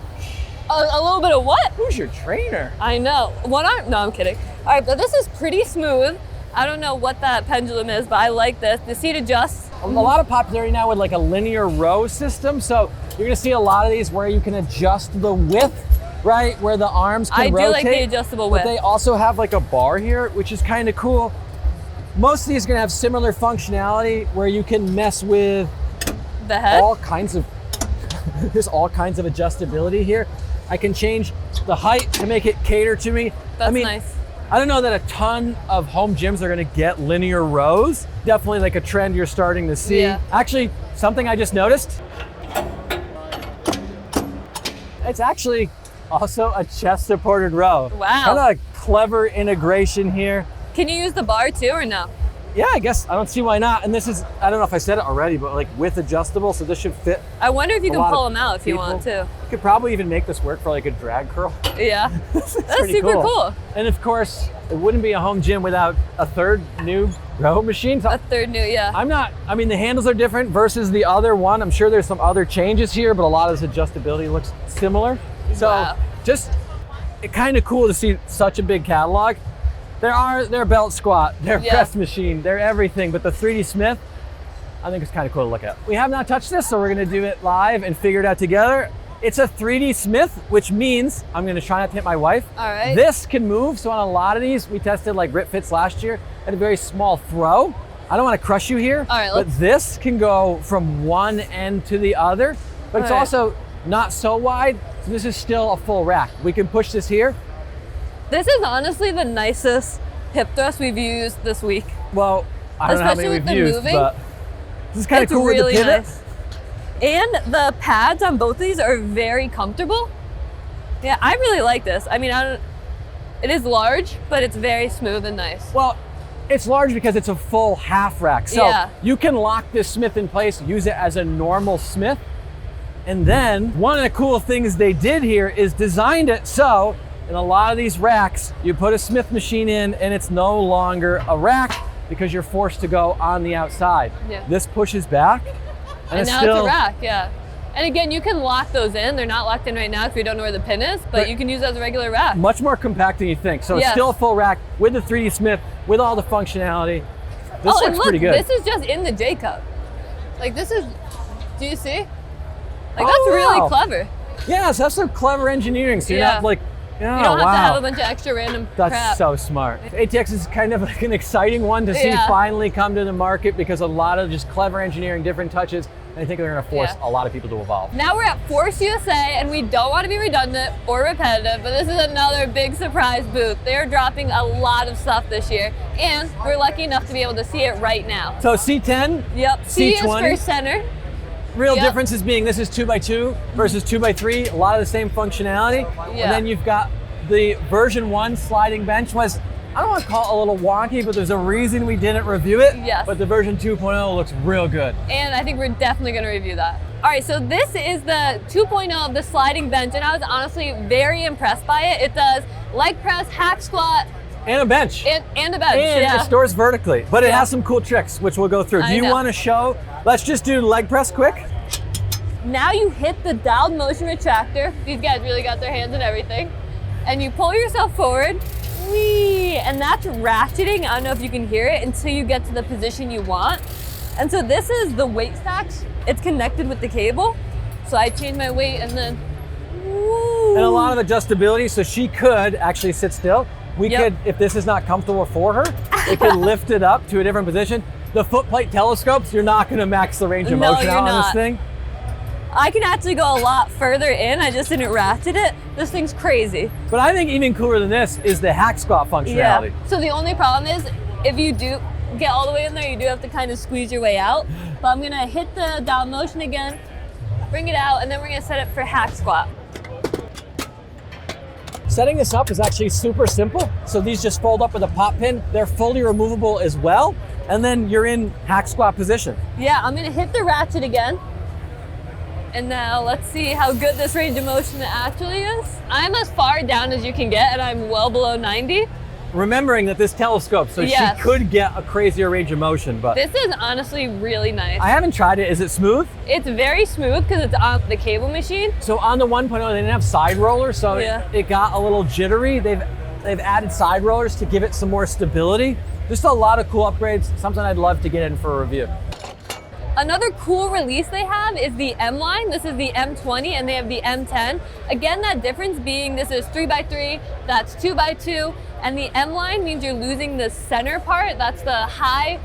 a little bit of what? Who's your trainer? I know. One arm? No, I'm kidding. All right, but this is pretty smooth. I don't know what that pendulum is, but I like this. The seat adjusts. A lot of popularity now with like a linear row system. So you're gonna see a lot of these where you can adjust the width, right? Where the arms can rotate. I do like the adjustable width. But they also have like a bar here, which is kind of cool. Most of these are gonna have similar functionality where you can mess with the head. All kinds of, there's all kinds of adjustability here. I can change the height to make it cater to me. That's nice. I don't know that a ton of home gyms are gonna get linear rows. Definitely like a trend you're starting to see. Yeah. Actually, something I just noticed. It's actually also a chest supported row. Wow. Kind of a clever integration here. Can you use the bar too or no? Yeah, I guess, I don't see why not. And this is, I don't know if I said it already, but like with adjustable, so this should fit. I wonder if you can pull them out if you want to. You could probably even make this work for like a drag curl. Yeah, that's super cool. And of course, it wouldn't be a home gym without a third new row machine. A third new, yeah. I mean, the handles are different versus the other one. I'm sure there's some other changes here, but a lot of this adjustability looks similar. So just kind of cool to see such a big catalog. Their belt squat, their press machine, their everything, but the 3D Smith, I think it's kind of cool to look at. We have not touched this, so we're gonna do it live and figure it out together. It's a 3D Smith, which means I'm gonna try not to hit my wife. All right. This can move, so on a lot of these, we tested like Rip Fits last year at a very small throw. I don't wanna crush you here, but this can go from one end to the other, but it's also not so wide, so this is still a full rack. We can push this here. This is honestly the nicest hip thrust we've used this week. Well, I don't know how many we've used, but this is kind of cool really with the pivot. nice. And the pads on both of these are very comfortable. Yeah, I really like this. I mean, it is large, but it's very smooth and nice. Well, it's large because it's a full half rack. So you can lock this Smith in place, use it as a normal Smith. And then one of the cool things they did here is designed it so in a lot of these racks, you put a Smith machine in and it's no longer a rack because you're forced to go on the outside. Yeah. This pushes back and now it's a rack, And again, you can lock those in. They're not locked in right now because we don't know where the pin is, but you can use it as a regular rack. Much more compact than you think. So it's still a full rack with the 3D Smith, with all the functionality. This looks pretty good. This is just in the J cup. Like this is, do you see? Like that's really clever. Yeah, so that's some clever engineering. So you're not like, you don't have to have a bunch of extra random crap. That's so smart. ATX is kind of like an exciting one to see finally come to the market because a lot of just clever engineering, different touches, and I think they're gonna force a lot of people to evolve. Now we're at ForceUSA, and we don't want to be redundant or repetitive, but this is another big surprise booth. They're dropping a lot of stuff this year, and we're lucky enough to be able to see it right now. So C10, yep, C C20. is for center. Real differences being this is 2x2 versus 2x3, a lot of the same functionality. And then you've got the version 1 sliding bench was, I don't want to call it a little wonky, but there's a reason we didn't review it. Yes. But the version 2.0 looks real good. And I think we're definitely going to review that. All right, so this is the 2.0 of the sliding bench, and I was honestly very impressed by it. It does leg press, hack squat, And a bench. And a bench, and it stores vertically. But it has some cool tricks, which we'll go through. Do you want to show? Let's just do leg press quick. Now you hit the dialed motion retractor. These guys really got their hands in everything. And you pull yourself forward. Whee! And that's ratcheting. I don't know if you can hear it until you get to the position you want. And so this is the weight stacks. It's connected with the cable. So I change my weight and then, woo. And a lot of adjustability, so she could actually sit still. We could, if this is not comfortable for her, it could lift it up to a different position. The foot plate telescopes, you're not gonna max the range of motion out on this thing. I can actually go a lot further in. I just didn't ratchet it. This thing's crazy. But I think even cooler than this is the hack squat functionality. Yeah. So the only problem is if you do get all the way in there, you do have to kind of squeeze your way out. But I'm gonna hit the down motion again, bring it out, and then we're gonna set it for hack squat. Setting this up is actually super simple. So these just fold up with a pop pin. They're fully removable as well. And then you're in hack squat position. Yeah, I'm gonna hit the ratchet again. And now let's see how good this range of motion actually is. I'm as far down as you can get and I'm well below 90. Remembering that this telescope, so she could get a crazier range of motion, but. This is honestly really nice. I haven't tried it. Is it smooth? It's very smooth because it's on the cable machine. So on the 1.0, they didn't have side rollers, so it got a little jittery. They've added side rollers to give it some more stability. Just a lot of cool upgrades, something I'd love to get in for a review. Another cool release they have is the M line. This is the M20 and they have the M10. Again, that difference being this is 3x3, that's 2x2, and the M line means you're losing the center part. That's the high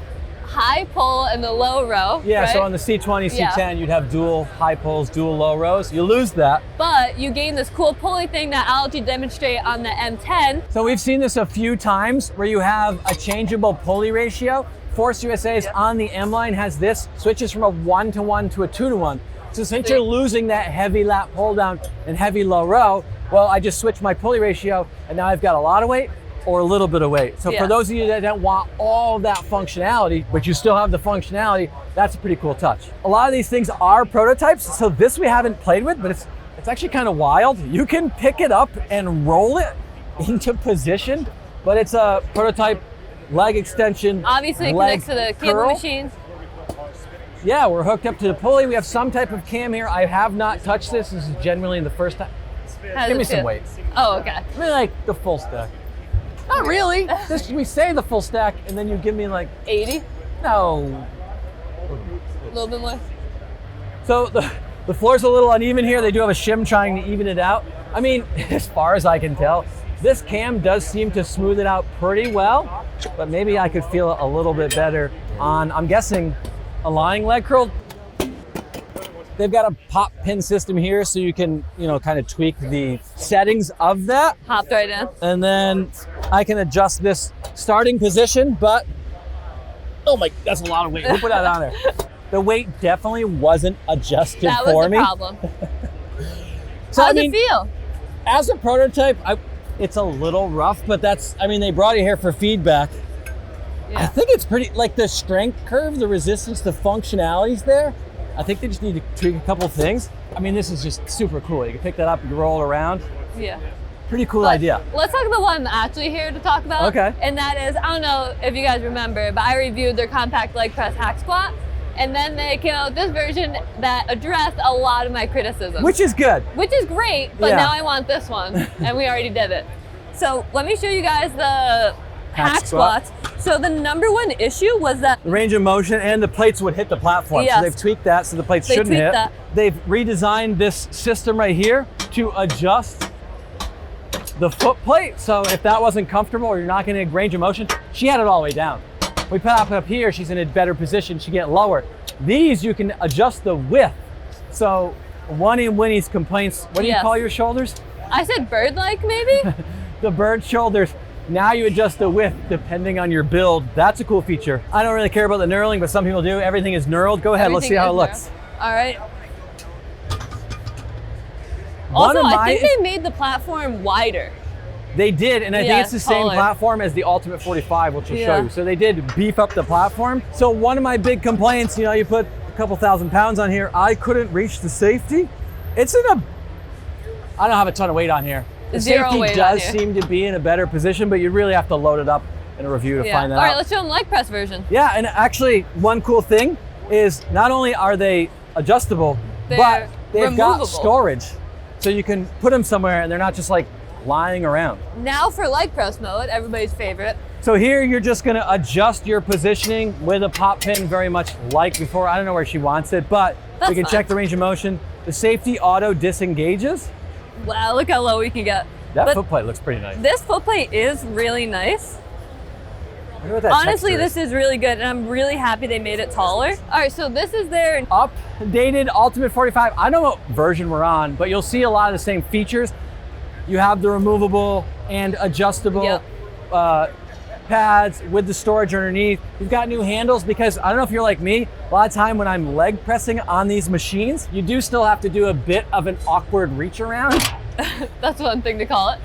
pull and the low row. Yeah, right? so on the C20, C10, you'd have dual high pulls, dual low rows. You lose that. But you gain this cool pulley thing that I'll let you demonstrate on the M10. So we've seen this a few times where you have a changeable pulley ratio. ForceUSA's on the M line has this, switches from a 1-to-1 to a 2-to-1. So since you're losing that heavy lat pull down and heavy low row, well, I just switched my pulley ratio and now I've got a lot of weight or a little bit of weight. So for those of you that don't want all that functionality, but you still have the functionality, that's a pretty cool touch. A lot of these things are prototypes. So this we haven't played with, but it's actually kind of wild. You can pick it up and roll it into position, but it's a prototype leg extension. Obviously it connects to the cable machines. Yeah, we're hooked up to the pulley. We have some type of cam here. I have not touched this. This is genuinely the first time. Give me some weight. Oh, okay. I mean, like the full stack. Not really. We say the full stack, and then you give me like 80. No. A little bit more. So the floor's a little uneven here. They do have a shim trying to even it out. I mean, as far as I can tell, this cam does seem to smooth it out pretty well, but maybe I could feel it a little bit better on, I'm guessing, a lying leg curl. They've got a pop pin system here so you can, kind of tweak the settings of that. Hopped right in. And then I can adjust this starting position, but, oh my, that's a lot of weight. Who put that on there? The weight definitely wasn't adjusted for me. That was the problem. So, How does it feel? As a prototype, it's a little rough, but they brought it here for feedback. Yeah. I think it's pretty, like the strength curve, the resistance, the functionality's there. I think they just need to tweak a couple things. I mean, this is just super cool. You can pick that up, you roll it around. Yeah. Pretty cool idea. Let's talk about what I'm actually here to talk about. Okay. And that is, I don't know if you guys remember, but I reviewed their compact leg press hack squat. And then they came out with this version that addressed a lot of my criticism. Which is good. Which is great, but now I want this one, and we already did it. So let me show you guys the hack squats. So the number one issue was that the range of motion and the plates would hit the platform. Yes. So they've tweaked that so the plates shouldn't hit. That. They've redesigned this system right here to adjust the foot plate. So if that wasn't comfortable or you're not getting a range of motion, she had it all the way down. We put up here, she's in a better position, she get lower. These, you can adjust the width. So one in Winnie's complaints, what do you call your shoulders? I said bird-like maybe? The bird shoulders. Now you adjust the width depending on your build. That's a cool feature. I don't really care about the knurling, but some people do. Everything is knurled. Go ahead, let's see how it looks. All right. Also, I think they made the platform wider. They did, and I think it's the same platform as the Ultimate 45, which will show you. So they did beef up the platform. So one of my big complaints, you put a couple 1,000 pounds on here, I couldn't reach the safety. It's in I don't have a ton of weight on here. The zero safety weight does on you. seem to be in a better position, but you really have to load it up in a review to find that out. All right, let's show them leg press version. Yeah, and actually one cool thing is not only are they adjustable, but they've got storage. So you can put them somewhere and they're not just like lying around. Now for leg press mode, everybody's favorite. So here you're just gonna adjust your positioning with a pop pin, very much like before. I don't know where she wants it, but we can check the range of motion. The safety auto disengages. Wow, look how low we can get. That footplate looks pretty nice. This footplate is really nice. Look what that Honestly, texture is. this is really good, and I'm really happy they made it taller. All right, so this is their updated Ultimate 45. I don't know what version we're on, but you'll see a lot of the same features. You have the removable and adjustable pads with the storage underneath. You've got new handles because I don't know if you're like me, a lot of time when I'm leg pressing on these machines, you do still have to do a bit of an awkward reach around. That's one thing to call it.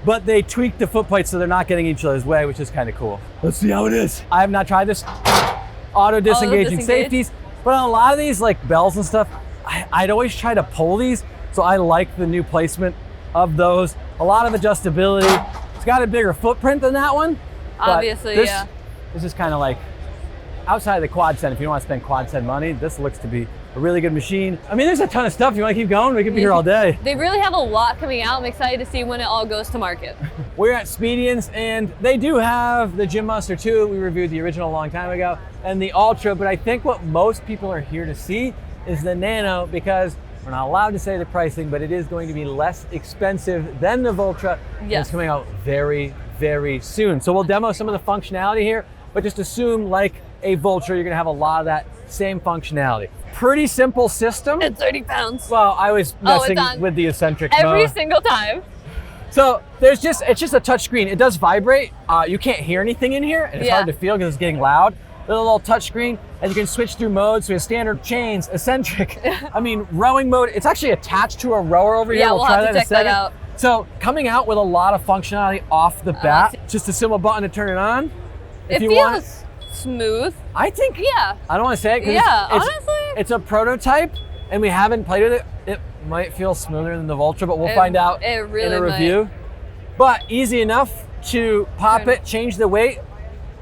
But they tweaked the foot plates so they're not getting each other's way, which is kind of cool. Let's see how it is. I have not tried this. Auto disengaging safeties, but on a lot of these like bells and stuff, I'd always try to pull these. So I like the new placement of those. A lot of adjustability. It's got a bigger footprint than that one. Obviously, this is kind of like outside of the quad sen. If you don't want to spend quad sen money, this looks to be a really good machine. I mean, there's a ton of stuff. You want to keep going? We could be here all day. They really have a lot coming out. I'm excited to see when it all goes to market. We're at Speediance, and they do have the Gym Monster 2. We reviewed the original a long time ago, and the Ultra, but I think what most people are here to see is the Nano, because we're not allowed to say the pricing, but it is going to be less expensive than the Voltra. And it's coming out very, very soon. So we'll demo some of the functionality here, but just assume like a Voltra, you're gonna have a lot of that same functionality. Pretty simple system. It's 30 pounds. Well, I was messing with the eccentric every mode. single time. So it's just a touch screen. It does vibrate. You can't hear anything in here, and it's hard to feel because it's getting loud. Little touch screen, and you can switch through modes. So we have standard, chains, eccentric. I mean, rowing mode. It's actually attached to a rower over here. Yeah, we'll have to check that out. So coming out with a lot of functionality off the bat. Just a simple button to turn it on. It feels smooth. I think. Yeah. I don't want to say it. Honestly, it's a prototype, and we haven't played with it. It might feel smoother than the Voltra, but we'll find out in a review. But easy enough to pop it, change the weight.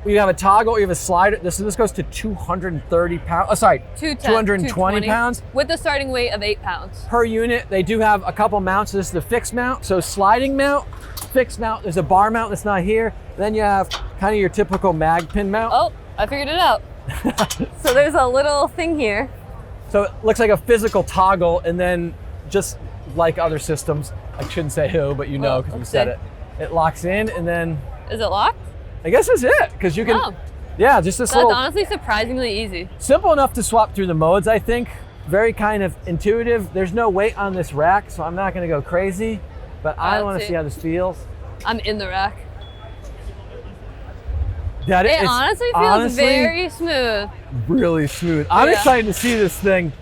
You have a toggle, you have a slider. This goes to 230 pounds. Oh, sorry, 220 pounds. With the starting weight of 8 pounds. Per unit, they do have a couple mounts. This is the fixed mount. So sliding mount, fixed mount. There's a bar mount that's not here. Then you have kind of your typical mag pin mount. Oh, I figured it out. So there's a little thing here. So it looks like a physical toggle, and then just like other systems, I shouldn't say who, but you know because we said it. It locks in, and then. Is it locked? I guess that's it, because you can, just this little. That's honestly surprisingly easy. Simple enough to swap through the modes, I think. Very kind of intuitive. There's no weight on this rack, so I'm not gonna go crazy, but I want to see how this feels. I'm in the rack. It honestly feels very smooth. Really smooth. I'm excited to see this thing.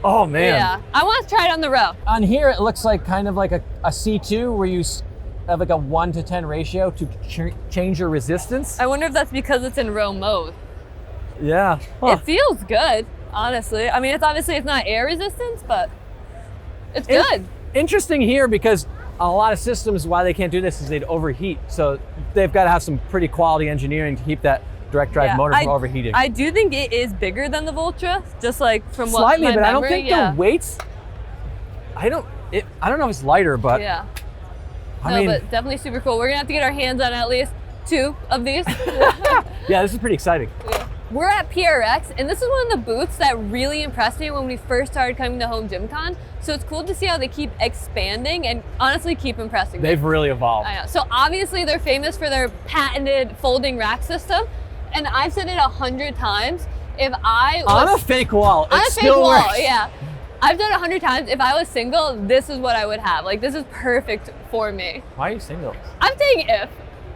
Oh man. Yeah, I want to try it on the row. On here, it looks like kind of like a C2 where you have like a 1-to-10 ratio to change your resistance. I wonder if that's because it's in row mode. Yeah. It feels good, honestly. I mean, it's not air resistance, but it's good. Interesting here because a lot of systems, why they can't do this is they'd overheat. So they've got to have some pretty quality engineering to keep that direct drive motor from overheating. I do think it is bigger than the Voltra, just like from what slightly, my but memory, I don't think the weights. I don't know if it's lighter, but I mean, but definitely super cool. We're gonna have to get our hands on at least 2 of these. Yeah, this is pretty exciting. Yeah. We're at PRx, and this is one of the booths that really impressed me when we first started coming to Home Gym Con. So it's cool to see how they keep expanding and honestly keep impressing me. They've really evolved. I know. So obviously they're famous for their patented folding rack system, and I've said it 100 times. If I was on a fake wall, on a fake wall, yeah. I've done it 100 times. If I was single, this is what I would have. Like, this is perfect for me. Why are you single? I'm saying if.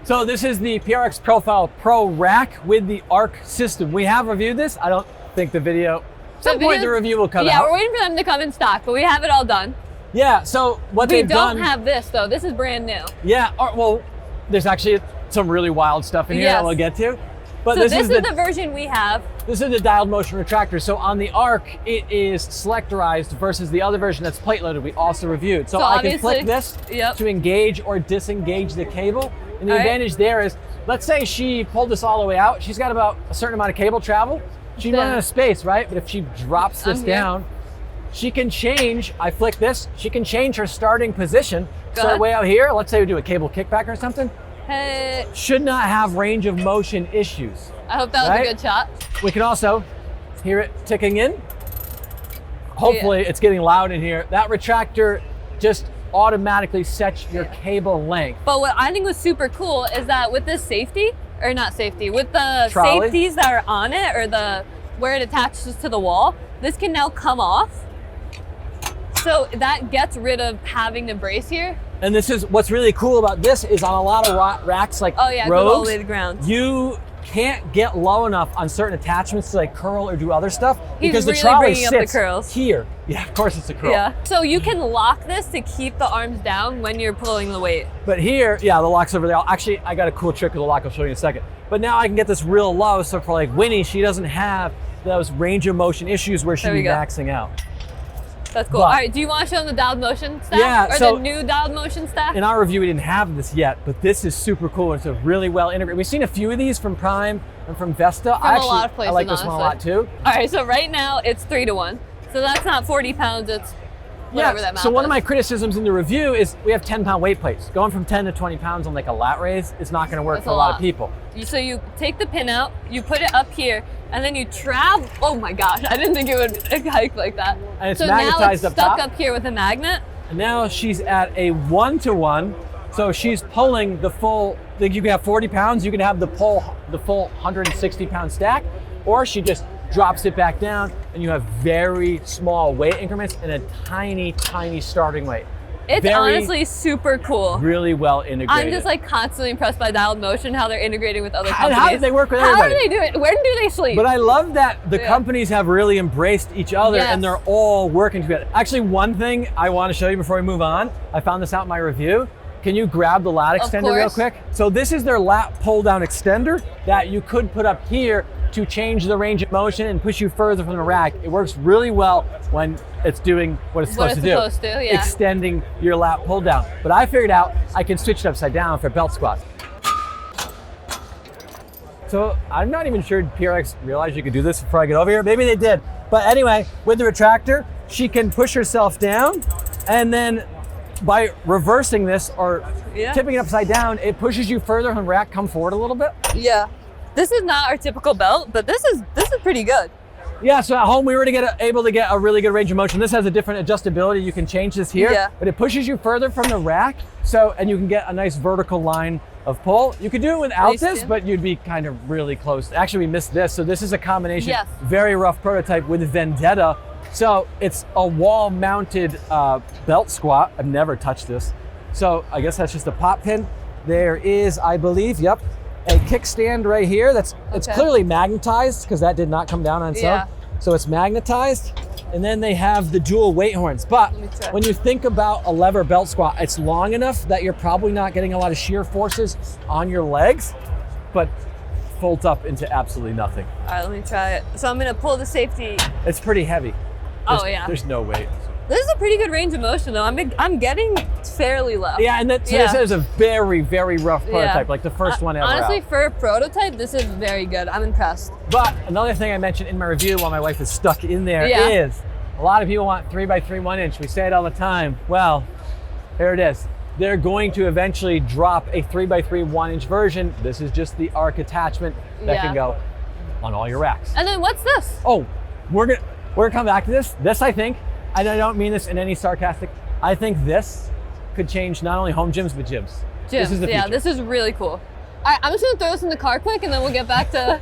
So this is the PRx Profile Pro rack with the ARC system. We have reviewed this. I don't think the video, at some point the review will come out. Yeah, we're waiting for them to come in stock, but we have it all done. Yeah, so what they've done. We don't have this though. This is brand new. Yeah, well, there's actually some really wild stuff in here that we'll get to. But so this is the version we have. This is the dialed motion retractor. So on the Arc, it is selectorized versus the other version that's plate loaded we also reviewed. So I can flick this to engage or disengage the cable. And the advantage there is, let's say she pulled this all the way out. She's got about a certain amount of cable travel. She'd run out of space, right? But if she drops this down, she can change, I flick this, she can change her starting position. Start way out here. Let's say we do a cable kickback or something. Hey. Should not have range of motion issues. I hope that was a good shot. We can also hear it ticking in. Hopefully it's getting loud in here. That retractor just automatically sets your cable length. But what I think was super cool is that with this safety, or not safety, with the trolley safeties that are on it, or the where it attaches to the wall, this can now come off. So that gets rid of having to brace here. And this is what's really cool about this is on a lot of racks like Rogues, go all the way to the ground. You can't get low enough on certain attachments to like curl or do other stuff because really the trolley bringing up the sits curls. Here. Yeah, of course it's a curl. Yeah. So you can lock this to keep the arms down when you're pulling the weight. But here, the lock's over there. Actually, I got a cool trick with the lock I'll show you in a second. But now I can get this real low, so for like Winnie, she doesn't have those range of motion issues where she'd be maxing out. That's cool. All right, do you want to show them the dialed motion stack? Yeah, or the new dialed motion stack? In our review, we didn't have this yet, but this is super cool. It's a really well integrated. We've seen a few of these from Prime and from Vesta. From a lot of places, I like this one a lot too. All right, so right now it's 3-to-1. So that's not 40 pounds, it's whatever that math so one is. of my criticisms in the review is we have 10-pound weight plates. Going from 10 to 20 pounds on like a lat raise is not gonna work for a lot of people. So you take the pin out, you put it up here, and then you travel. Oh my gosh, I didn't think it would hike like that. And it's so magnetized now it's up stuck top. up here with a magnet. And now she's at a 1-to-1. So she's pulling the full, like you can have 40 pounds, you can have the full 160-pound stack, or she just drops it back down and you have very small weight increments and a tiny, tiny starting weight. It's honestly super cool. Really well integrated. I'm just like constantly impressed by dialed motion, how they're integrating with other companies. How do they work with everybody? How do they do it? Where do they sleep? But I love that the companies have really embraced each other and they're all working together. Actually, one thing I want to show you before we move on, I found this out in my review. Can you grab the lat extender real quick? So this is their lat pull down extender that you could put up here to change the range of motion and push you further from the rack. It works really well when it's doing what it's supposed to do. Extending your lat pull down. But I figured out I can switch it upside down for belt squats. So I'm not even sure PRx realized you could do this before I get over here. Maybe they did. But anyway, with the retractor, she can push herself down, and then by reversing this or tipping it upside down, it pushes you further from the rack. Come forward a little bit. Yeah. This is not our typical belt, but this is pretty good. Yeah, so at home we were able to get a really good range of motion. This has a different adjustability. You can change this here, but it pushes you further from the rack. So, and you can get a nice vertical line of pull. You could do it without this, but you'd be kind of really close. Actually, we missed this. So this is a combination, very rough prototype with Vendetta. So it's a wall mounted belt squat. I've never touched this. So I guess that's just a pop pin. There is, I believe, a kickstand right here. It's clearly magnetized because that did not come down on its own. So it's magnetized. And then they have the dual weight horns. But when you think about a lever belt squat, it's long enough that you're probably not getting a lot of shear forces on your legs, but folds up into absolutely nothing. All right, let me try it. So I'm gonna pull the safety. It's pretty heavy. There's no weight. This is a pretty good range of motion though. I'm getting fairly low. Yeah, and this is a very, very rough prototype, like the first one ever honestly, out. for a prototype, this is very good. I'm impressed. But another thing I mentioned in my review while my wife is stuck in there is a lot of people want 3x3 1-inch. We say it all the time. Well, here it is. They're going to eventually drop a 3x3 1-inch version. This is just the Arc attachment that can go on all your racks. And then what's this? Oh, we're gonna come back to this. This, I think, and I don't mean this in any sarcastic, I think this could change not only home gyms, but gyms. This is the future. This is really cool. All right, I'm just gonna throw this in the car quick and then we'll get back to,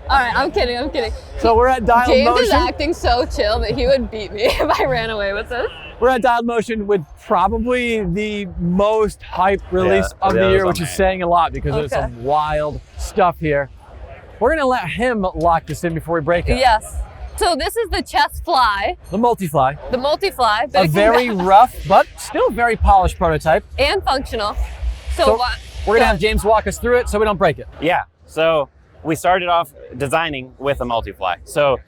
all right, I'm kidding. So we're at dialed motion. James is acting so chill that he would beat me if I ran away with this. We're at dialed motion with probably the most hyped release of the year, which is saying a lot because there's some wild stuff here. We're gonna let him lock this in before we break it. Yes. So this is the chest fly. The multi-fly. The multi-fly. A very rough, but still very polished prototype. And functional. So we're gonna have James walk us through it so we don't break it. Yeah, so we started off designing with a multi-fly. So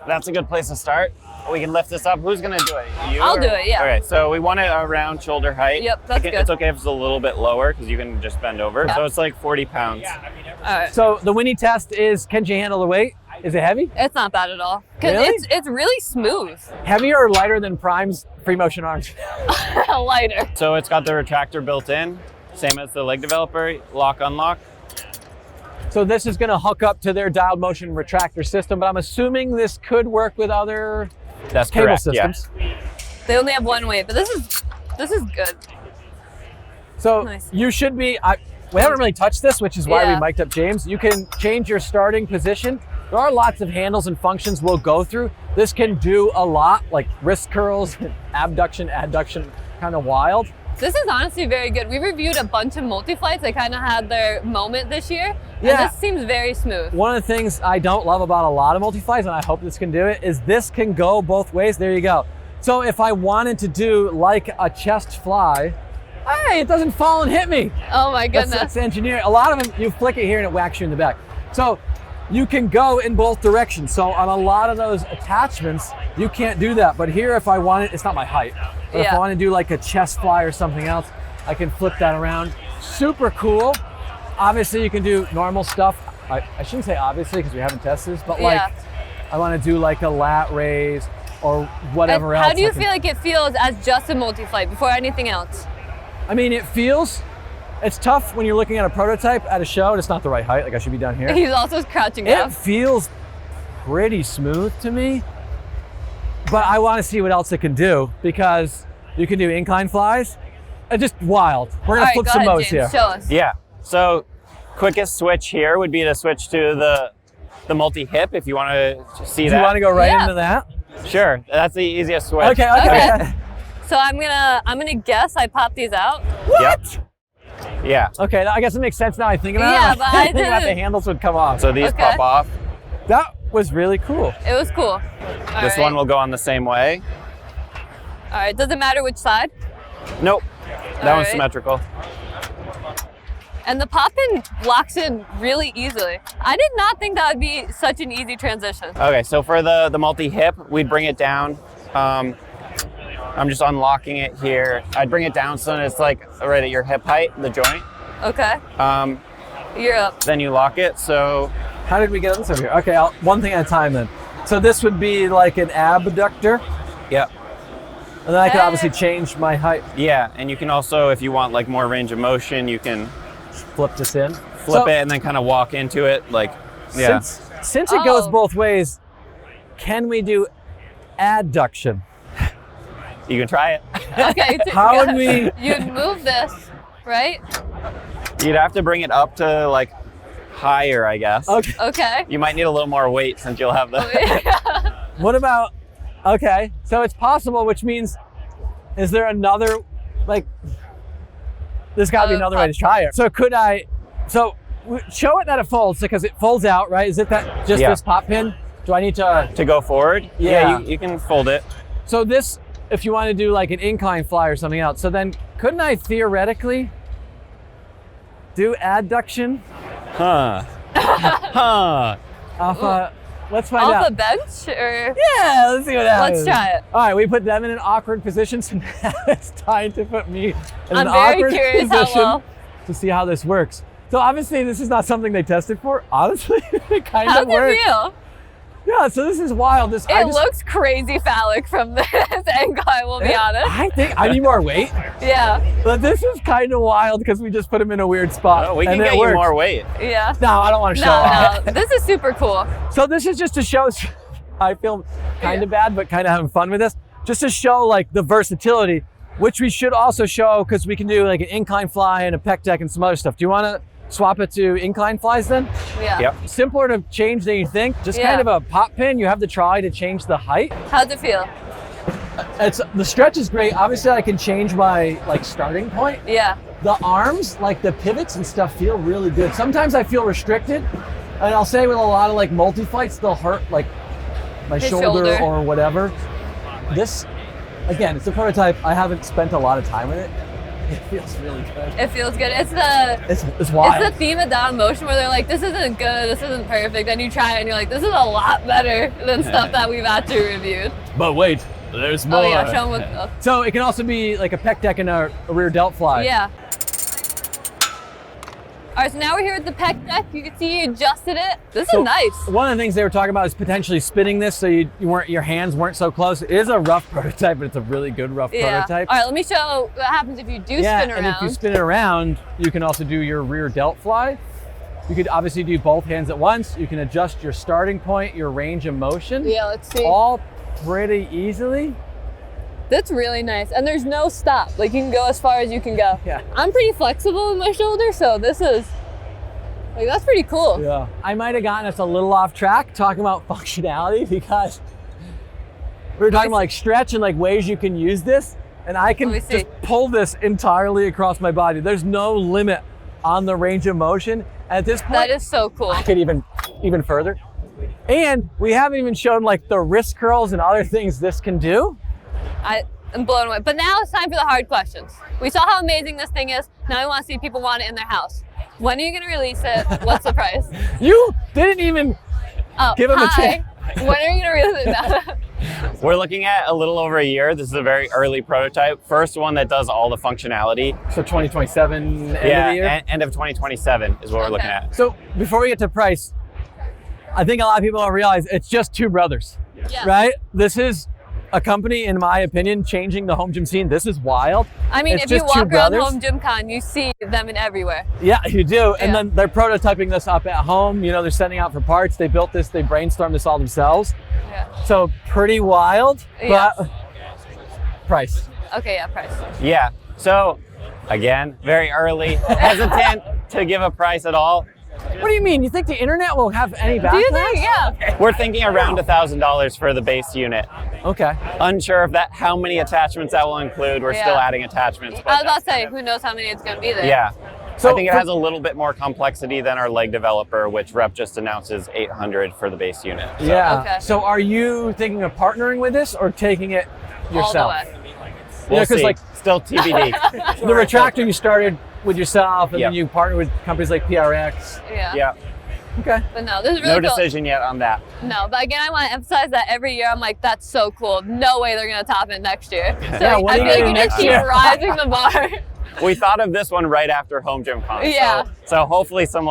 that's a good place to start. We can lift this up. Who's gonna do it? You? I'll do it, yeah. Okay, so we want it around shoulder height. Yep, that's good. It's okay if it's a little bit lower because you can just bend over. Yeah. So it's like 40 pounds. All right. So the Winnie test is, can you handle the weight? Is it heavy? It's not bad at all. Because Really? it's really smooth. Heavier or lighter than Prime's free motion arms? Lighter. So it's got the retractor built in, same as the leg developer, lock, unlock. So this is gonna hook up to their dialed motion retractor system, but I'm assuming this could work with other That's cable correct, systems. yeah. They only have one weight, but this is good. So Nice. you should be, we haven't really touched this, which is why Yeah. we mic'd up James. You can change your starting position. There are lots of handles and functions we'll go through. This can do a lot, like wrist curls, abduction, adduction, kind of wild. This is honestly very good. We reviewed a bunch of multi-flights that kind of had their moment this year. Yeah. And this seems very smooth. One of the things I don't love about a lot of multi-flies, and I hope this can do it, is this can go both ways. There you go. So if I wanted to do like a chest fly, hey, it doesn't fall and hit me. Oh my goodness. That's engineering. A lot of them, you flick it here and it whacks you in the back. So you can go in both directions. So on a lot of those attachments, you can't do that. But here, if I wanted, it's not my height, but if I Yeah. want to do like a chest fly or something else, I can flip that around. Super cool. Obviously, you can do normal stuff. I shouldn't say obviously because we haven't tested this, but like Yeah. I want to do like a lat raise or whatever And else. how do you I can- feel like it feels as just a multi-flight before anything else? I mean, it's tough when you're looking at a prototype at a show and it's not the right height, like I should be down here. He's also crouching It down. feels pretty smooth to me, but I want to see what else it can do because you can do incline flies. It's just wild. We're All gonna right, flip go some ahead, modes James, here. show us. Yeah, so quickest switch here would be to switch to the multi-hip if you want to see Do that. you want to go right Yeah. into that? Sure, that's the easiest switch. Okay. Okay. So I'm gonna guess I pop these out. Yep. Yeah, Okay, I guess it makes sense now I think about it. Yeah, but I think about the didn't. handles would come off. so these Okay. pop off. That was really cool. It was cool. This one will go on the same way. All right, does it matter which side? Nope, that All one's right. symmetrical. And the pop-in locks in really easily. I did not think that would be such an easy transition. Okay, so for the multi-hip, we'd bring it down. I'm just unlocking it here. I'd bring it down so it's like right at your hip height, the joint. Okay, you're up. Then you lock it, so How did we get this over here? Okay, one thing at a time then. So this would be like an abductor, yeah. and then I could obviously change my height, Yeah, and you can also, if you want like more range of motion, you can flip this in. flip it and then kind of walk into it, like, yeah. Since it goes Oh. both ways, can we do adduction? You can try it. Okay, How would we? You'd move this, right? You'd have to bring it up to like higher, I guess. Okay. Okay. You might need a little more weight since you'll have the. What about? Okay, so it's possible, which means, is there another, like? There's got to be another way to try it. So could I? So show it that it folds because it folds out, right? Is it that just Yeah. this pop pin? Do I need to? To go forward? Yeah. You can fold it. So this, if you want to do like an incline fly or something else, so then couldn't I theoretically do adduction Huh. Huh. off let's find Off out. a bench, or Yeah, let's see what happens. let's try it. All right, we put them in an awkward position, so now it's time to put me in I'm an very awkward curious how position well. to see how this works. So obviously this is not something they tested for. Honestly, it kind How's of it works. feel? Yeah, so this is wild. It looks crazy phallic from this angle, I will be honest. I think I need more weight, Yeah, but this is kind of wild because we just put them in a weird spot. Oh, we can and it get you works. more weight. yeah. No, I don't want to show off. No, this is super cool. So this is just to show, I feel kind of bad, but kind of having fun with this. Just to show like the versatility, which we should also show because we can do like an incline fly and a pec deck and some other stuff. Do you want to swap it to incline flies then? Yeah. Yep. Simpler to change than you think. Just Yeah. kind of a pop pin. You have the trolley to change the height. How's it feel? The stretch is great. Obviously I can change my like starting point. Yeah. The arms, like the pivots and stuff feel really good. Sometimes I feel restricted. And I'll say with a lot of like multi-flights, they'll hurt like my His shoulder shoulder. or whatever. This, again, it's a prototype. I haven't spent a lot of time with it. It feels really good. It feels good. It's wild. It's the theme of Down Motion where they're like, this isn't good, this isn't perfect. Then you try it and you're like, this is a lot better than stuff that we've actually reviewed. But wait, there's more. Oh yeah, show them what. So it can also be like a pec deck and a rear delt fly. Yeah. All right, so now we're here at the pec deck. You can see you adjusted it. This is nice. One of the things they were talking about is potentially spinning this so your hands weren't so close. It is a rough prototype, but it's a really good rough prototype. All right, let me show what happens if you do spin around. And if you spin it around, you can also do your rear delt fly. You could obviously do both hands at once. You can adjust your starting point, your range of motion. Yeah, let's see. All pretty easily. That's really nice. And there's no stop. Like you can go as far as you can go. Yeah. I'm pretty flexible in my shoulder, so this is, like, that's pretty cool. Yeah. I might have gotten us a little off track talking about functionality because we were talking about like stretch and like ways you can use this. And I can just pull this entirely across my body. There's no limit on the range of motion. At this point, that is so cool. I could even further. And we haven't even shown like the wrist curls and other things this can do. I'm blown away. But now it's time for the hard questions. We saw how amazing this thing is. Now we want to see if people want it in their house. When are you going to release it? What's the price? You didn't even give them a chance. When are you going to release it? We're looking at a little over a year. This is a very early prototype. First one that does all the functionality. So 2027 end of the year? End of 2027 is what we're looking at. So before we get to price, I think a lot of people don't realize it's just two brothers, right? This is a company, in my opinion, changing the home gym scene. This is wild. I mean, if you walk around Home Gym Con, you see them in everywhere. Yeah, you do. And then they're prototyping this up at home. You know, they're sending out for parts. They built this, they brainstormed this all themselves. Yeah. So pretty wild, but price. Okay, yeah, price. Yeah, so again, very early, hesitant to give a price at all. What do you mean? You think the internet will have any backlash? Do you think? Yeah. We're thinking around $1,000 for the base unit. Okay. Unsure of how many attachments that will include. We're still adding attachments. I was about to say, who knows how many it's going to be there. Yeah. So I think it has a little bit more complexity than our leg developer, which Rep just announces $800 for the base unit. So. Yeah. Okay. So are you thinking of partnering with this or taking it yourself? All the way. We'll see. Like still TBD. The retractor you started with yourself, and then you partner with companies like PRx. Yeah. Okay. But no, this is really no decision yet on that. No, but again, I want to emphasize that every year I'm like, that's so cool. No way they're going to top it next year. So Yeah, what I do you feel do like you just next keep year? rising the bar. We thought of this one right after Home Gym Con. Yeah. So hopefully some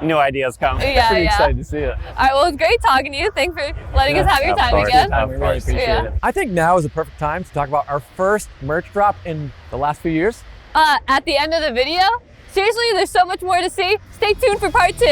new ideas come. Yeah, Pretty excited to see it. All right, well, it's great talking to you. Thanks for letting us have your Of time course. again. Of We really course. appreciate it. I think now is a perfect time to talk about our first merch drop in the last few years. At the end of the video, seriously, there's so much more to see. Stay tuned for part 2.